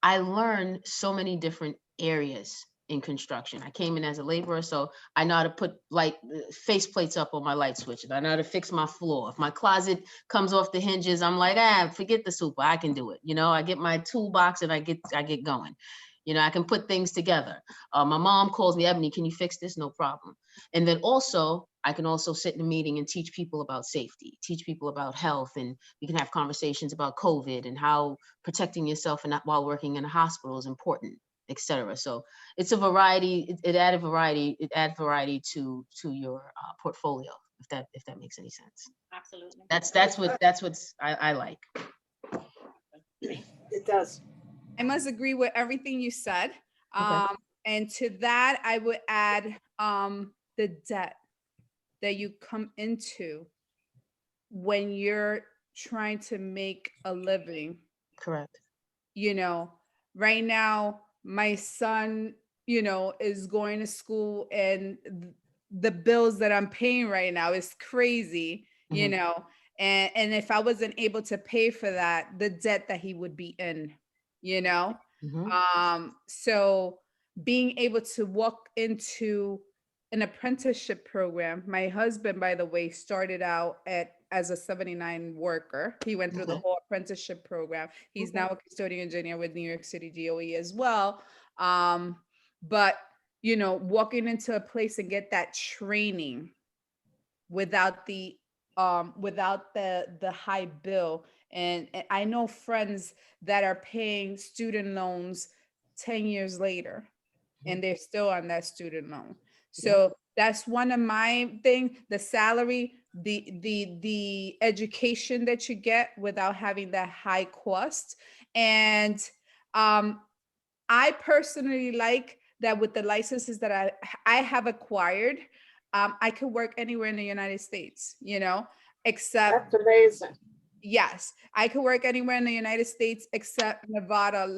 I learned so many different areas in construction. I came in as a laborer, so I know how to put face plates up on my light switches. I know how to fix my floor. If my closet comes off the hinges, I'm like, forget the super, I can do it. I get my toolbox and I get going. I can put things together. My mom calls me, Ebony, can you fix this? No problem. And then also, I can also sit in a meeting and teach people about safety, teach people about health, and we can have conversations about COVID and how protecting yourself and while working in a hospital is important, etc. So it's a variety. It added variety. It adds variety to your portfolio, if that makes any sense. Absolutely. That's what I like. It does. I must agree with everything you said. Okay. And to that, I would add the debt that you come into when you're trying to make a living. Correct. Right now, my son, is going to school, and the bills that I'm paying right now is crazy, Mm-hmm. And if I wasn't able to pay for that, the debt that he would be in, Mm-hmm. So being able to walk into an apprenticeship program. My husband, by the way, started out as a 79 worker. He went through the whole apprenticeship program. He's now a custodian engineer with New York City DOE as well. But you know, walking into a place and get that training without the high bill. And I know friends that are paying student loans 10 years later, and they're still on that student loan. So that's one of my things, the salary, the education that you get without having that high cost. And I personally like that with the licenses that I have acquired, I could work anywhere in the United States, you know, except. That's amazing. Yes, I could work anywhere in the United States except Nevada,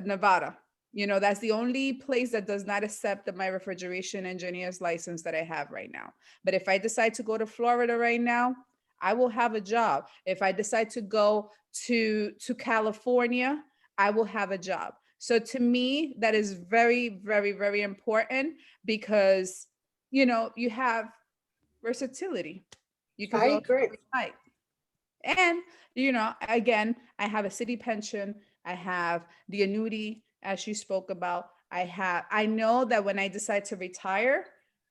Nevada. You know, that's the only place that does not accept my refrigeration engineer's license that I have right now. But if I decide to go to Florida right now, I will have a job. If I decide to go to California, I will have a job. So to me, that is very, very, very important because, you know, you have versatility. You can I go agree. right. And, you know, again, I have a city pension. I have the annuity, as you spoke about. I know that when I decide to retire,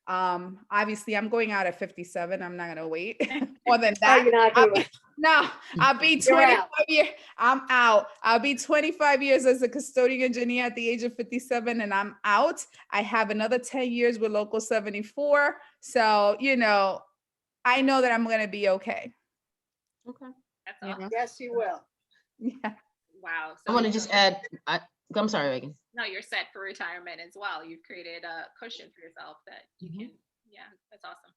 obviously I'm going out at 57. I'm not going to wait more than that. You're not gonna wait. No, I'll be 25 years. I'm out. I'll be 25 years as a custodian engineer at the age of 57 and I'm out. I have another 10 years with Local 74. So, you know, I know that I'm going to be okay. Okay. That's awesome. Yes, you will. Yeah. Wow. I want to just add, I'm sorry, Megan. No, you're set for retirement as well. You've created a cushion for yourself that you can, yeah, that's awesome.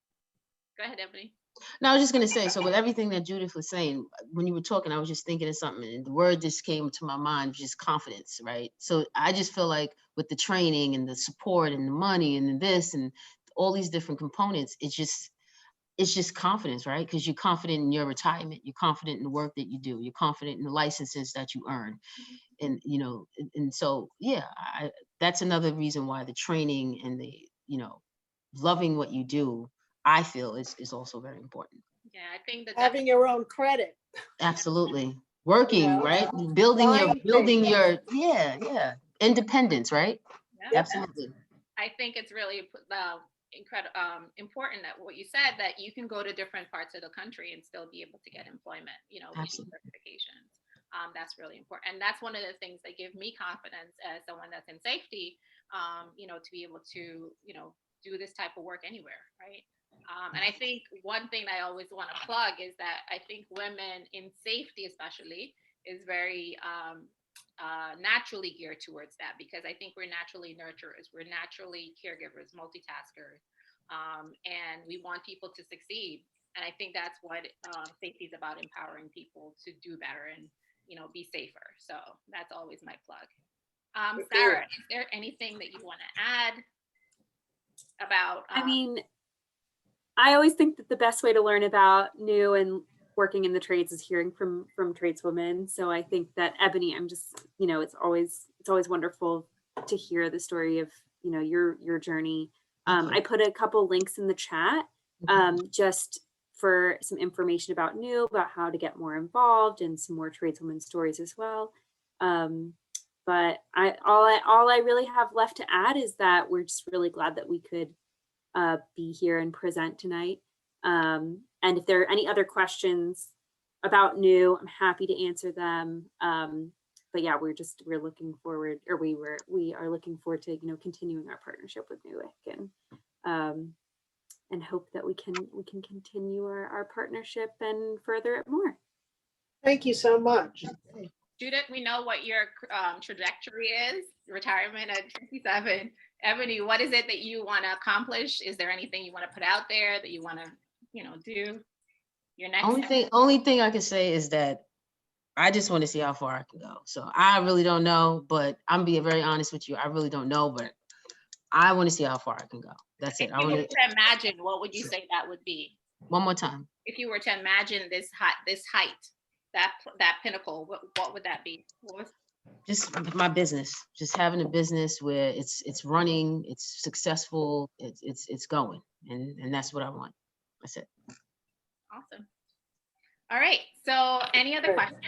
Go ahead, Ebony. No, I was just going to say, so with everything that Judith was saying, when you were talking, I was just thinking of something and the word just came to my mind, just confidence, right? So I just feel like with the training and the support and the money and this and all these different components, it's just confidence, right? Because you're confident in your retirement, you're confident in the work that you do, you're confident in the licenses that you earn. And, you know, and so, yeah, that's another reason why the training and the, you know, loving what you do, I feel is also very important. Yeah, I think that having your own credit. Absolutely. Working, You know, right? Building your, things. Independence, right? Yeah. Absolutely. I think it's really important that what you said, that you can go to different parts of the country and still be able to get employment, you know, with these certifications. That's really important. And that's one of the things that give me confidence as someone that's in safety, you know, to be able to, you know, do this type of work anywhere, right? And I think one thing I always want to plug is that I think women in safety especially is very naturally geared towards that, because I think we're naturally nurturers, we're naturally caregivers, multitaskers, and we want people to succeed. And I think that's what safety is about, empowering people to do better and, you know, be safer. So that's always my plug. Sarah, is there anything that you want to add about? I mean, I always think that the best way to learn about new and working in the trades is hearing from tradeswomen. So I think that Ebony, I'm just, you know, it's always wonderful to hear the story of, you know, your journey. I put a couple links in the chat just for some information about new, about how to get more involved, and some more tradeswomen stories as well. But all I really have left to add is that we're just really glad that we could be here and present tonight. And if there are any other questions about new, I'm happy to answer them. But yeah, we're looking forward, or we are looking forward to, you know, continuing our partnership with NYC and hope that we can continue our partnership and further it more. Thank you so much. Judith, we know what your trajectory is, retirement at 57. Ebony, what is it that you want to accomplish? Is there anything you want to put out there that you want to, you know, do? Your next Only thing I can say is that I just want to see how far I can go. So I really don't know, but I'm being very honest with you. I really don't know, but I want to see how far I can go. That's it. If you were to imagine, what would you say that would be? One more time. If you were to imagine this height, that pinnacle, what would that be? Just my business, just having a business where it's running, it's successful, it's going, and that's what I want. That's it. Awesome. All right. So any other questions?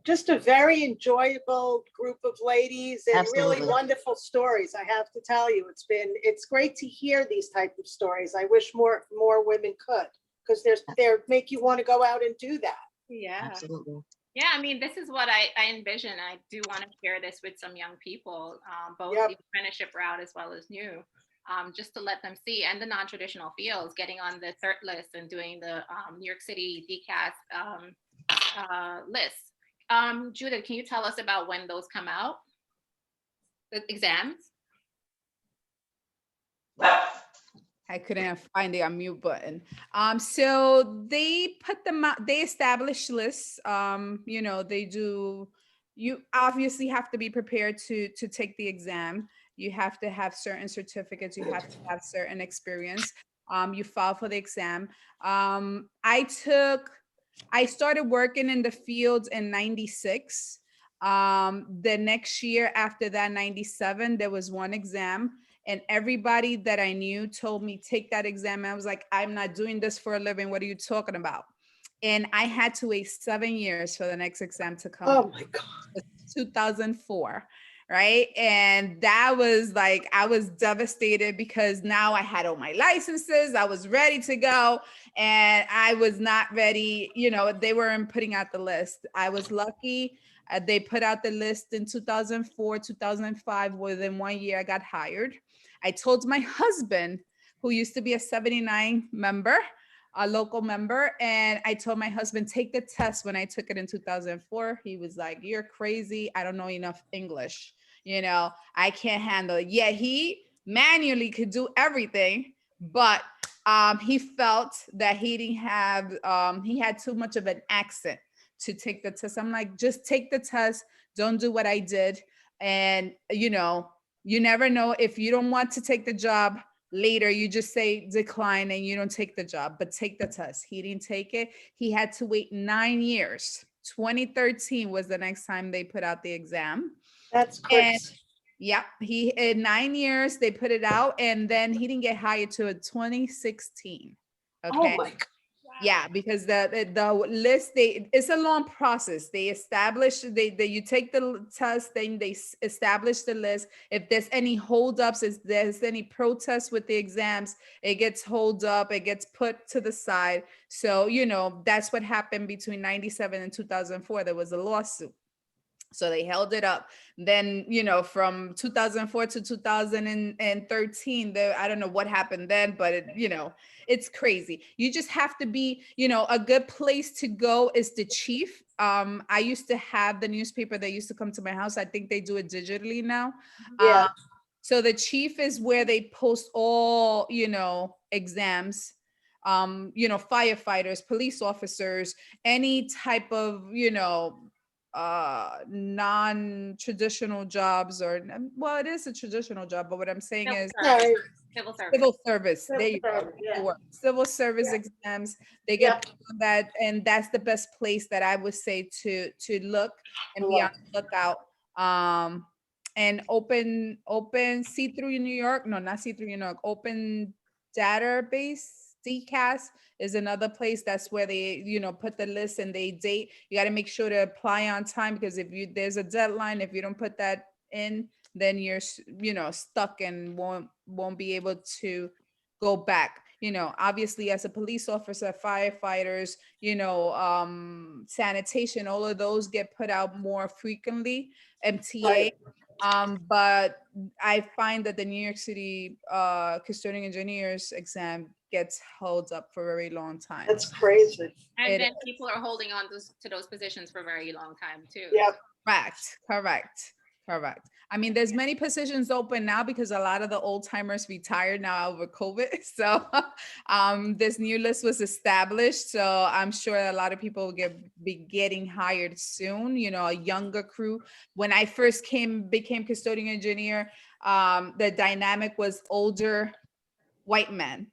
just a very enjoyable group of ladies and really Absolutely. wonderful stories. I have to tell you, it's great to hear these type of stories. I wish more women could, because they make you want to go out and do that. Yeah. Absolutely. Yeah, I mean, this is what I envision. I do want to share this with some young people, both Yep. the apprenticeship route as well as new, just to let them see, and the non-traditional fields, getting on the third list and doing the New York City DCAS list. Judith, can you tell us about when those come out, the exams? I couldn't find the unmute button. So they put them out, they establish lists. You know, they do, you obviously have to be prepared to take the exam. You have to have certain certificates, you have to have certain experience. You file for the exam. I started working in the fields in 96. The next year after that, 97, there was one exam. And everybody that I knew told me, take that exam. And I was like, I'm not doing this for a living. What are you talking about? And I had to wait 7 years for the next exam to come. Oh my God. 2004, right? And that was like, I was devastated because now I had all my licenses. I was ready to go. And I was not ready. You know, they weren't putting out the list. I was lucky. They put out the list in 2004, 2005. Within 1 year, I got hired. I told my husband, who used to be a 79 member, a local member, and I told my husband, take the test. When I took it in 2004, he was like, you're crazy. I don't know enough English. You know, I can't handle it. Yeah, he manually could do everything, but he felt that he didn't have, he had too much of an accent to take the test. I'm like, just take the test. Don't do what I did. And, you know, you never know, if you don't want to take the job later, you just say decline and you don't take the job, but take the test. He didn't take it. He had to wait 9 years. 2013 was the next time they put out the exam. That's crazy. Yep, he in 9 years they put it out, and then he didn't get hired till 2016. Okay. Oh my God. Yeah, because the list, it's a long process. They establish, you take the test, then they establish the list. If there's any holdups, if there's any protests with the exams, it gets hold up, it gets put to the side. So, you know, that's what happened between 97 and 2004. There was a lawsuit. So they held it up. Then, you know, from 2004 to 2013, I don't know what happened then, but it, you know, it's crazy. You just have to be, you know, a good place to go is the chief. I used to have the newspaper that used to come to my house. I think they do it digitally now. Yeah. So the chief is where they post all, you know, exams. You know, firefighters, police officers, any type of, you know, non-traditional jobs, or, well, it is a traditional job, but what I'm saying is civil service. There you go. Yeah. Civil service exams, they get put on that, and that's the best place that I would say to look and be on the lookout. And open see-through New York, no, not see-through New York, open database, DCAS is another place. That's where they, you know, put the list and they date. You got to make sure to apply on time, because if there's a deadline, if you don't put that in, then you're, you know, stuck and won't be able to go back. You know, obviously as a police officer, firefighters, you know, sanitation, all of those get put out more frequently, MTA. But I find that the New York City custodian engineers exam gets held up for a very long time. That's crazy. And then people are holding on to those positions for a very long time too. Yep. Correct. I mean, there's many positions open now because a lot of the old timers retired now over COVID. So this new list was established. So I'm sure a lot of people will be getting hired soon, you know, a younger crew. When I first became custodian engineer, the dynamic was older white men.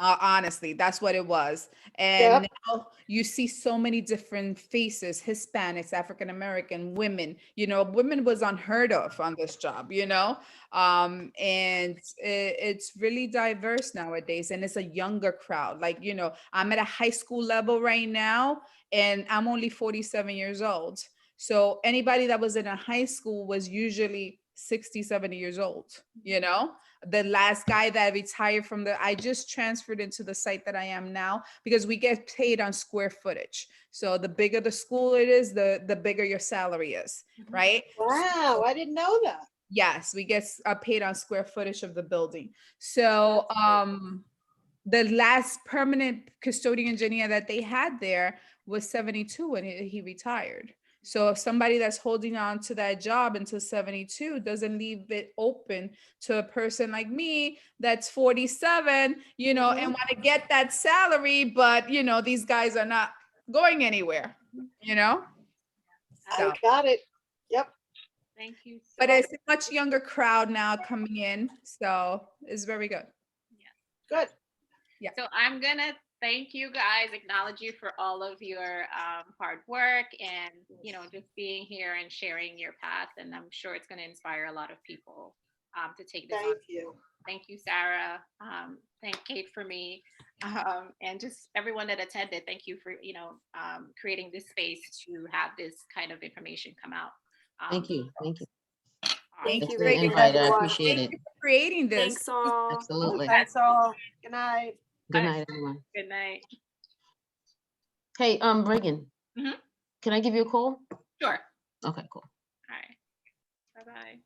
Honestly, that's what it was. And now you see so many different faces, Hispanics, African-American, women, you know, women was unheard of on this job, you know, and it's really diverse nowadays. And it's a younger crowd. Like, you know, I'm at a high school level right now, and I'm only 47 years old. So anybody that was in a high school was usually 60, 70 years old, you know? The last guy that retired from I just transferred into the site that I am now because we get paid on square footage. So the bigger the school it is, the bigger your salary is, right? Wow, I didn't know that. Yes, we get paid on square footage of the building. So the last permanent custodian engineer that they had there was 72 when he retired. So if somebody that's holding on to that job until 72 doesn't leave it open to a person like me that's 47, you know, and want to get that salary, but you know, these guys are not going anywhere, you know? I got it. Yep. Thank you. But it's a much younger crowd now coming in, so it's very good. Good. Yeah. So I'm gonna thank you guys, acknowledge you for all of your hard work and, you know, just being here and sharing your path. And I'm sure it's going to inspire a lot of people to take this on. Thank you. Thank you, Sarah. Thank Kate for me, and just everyone that attended. Thank you for, you know, creating this space to have this kind of information come out. Thank you. Thank you. Thank Thanks you for the very much, invite. I everyone. appreciate Thank it. you for creating this. Thanks all. Absolutely. That's all. Good night. Good night, everyone. Good night. Hey, Reagan, Mhm. can I give you a call? Sure. Okay, cool. All right. Bye-bye.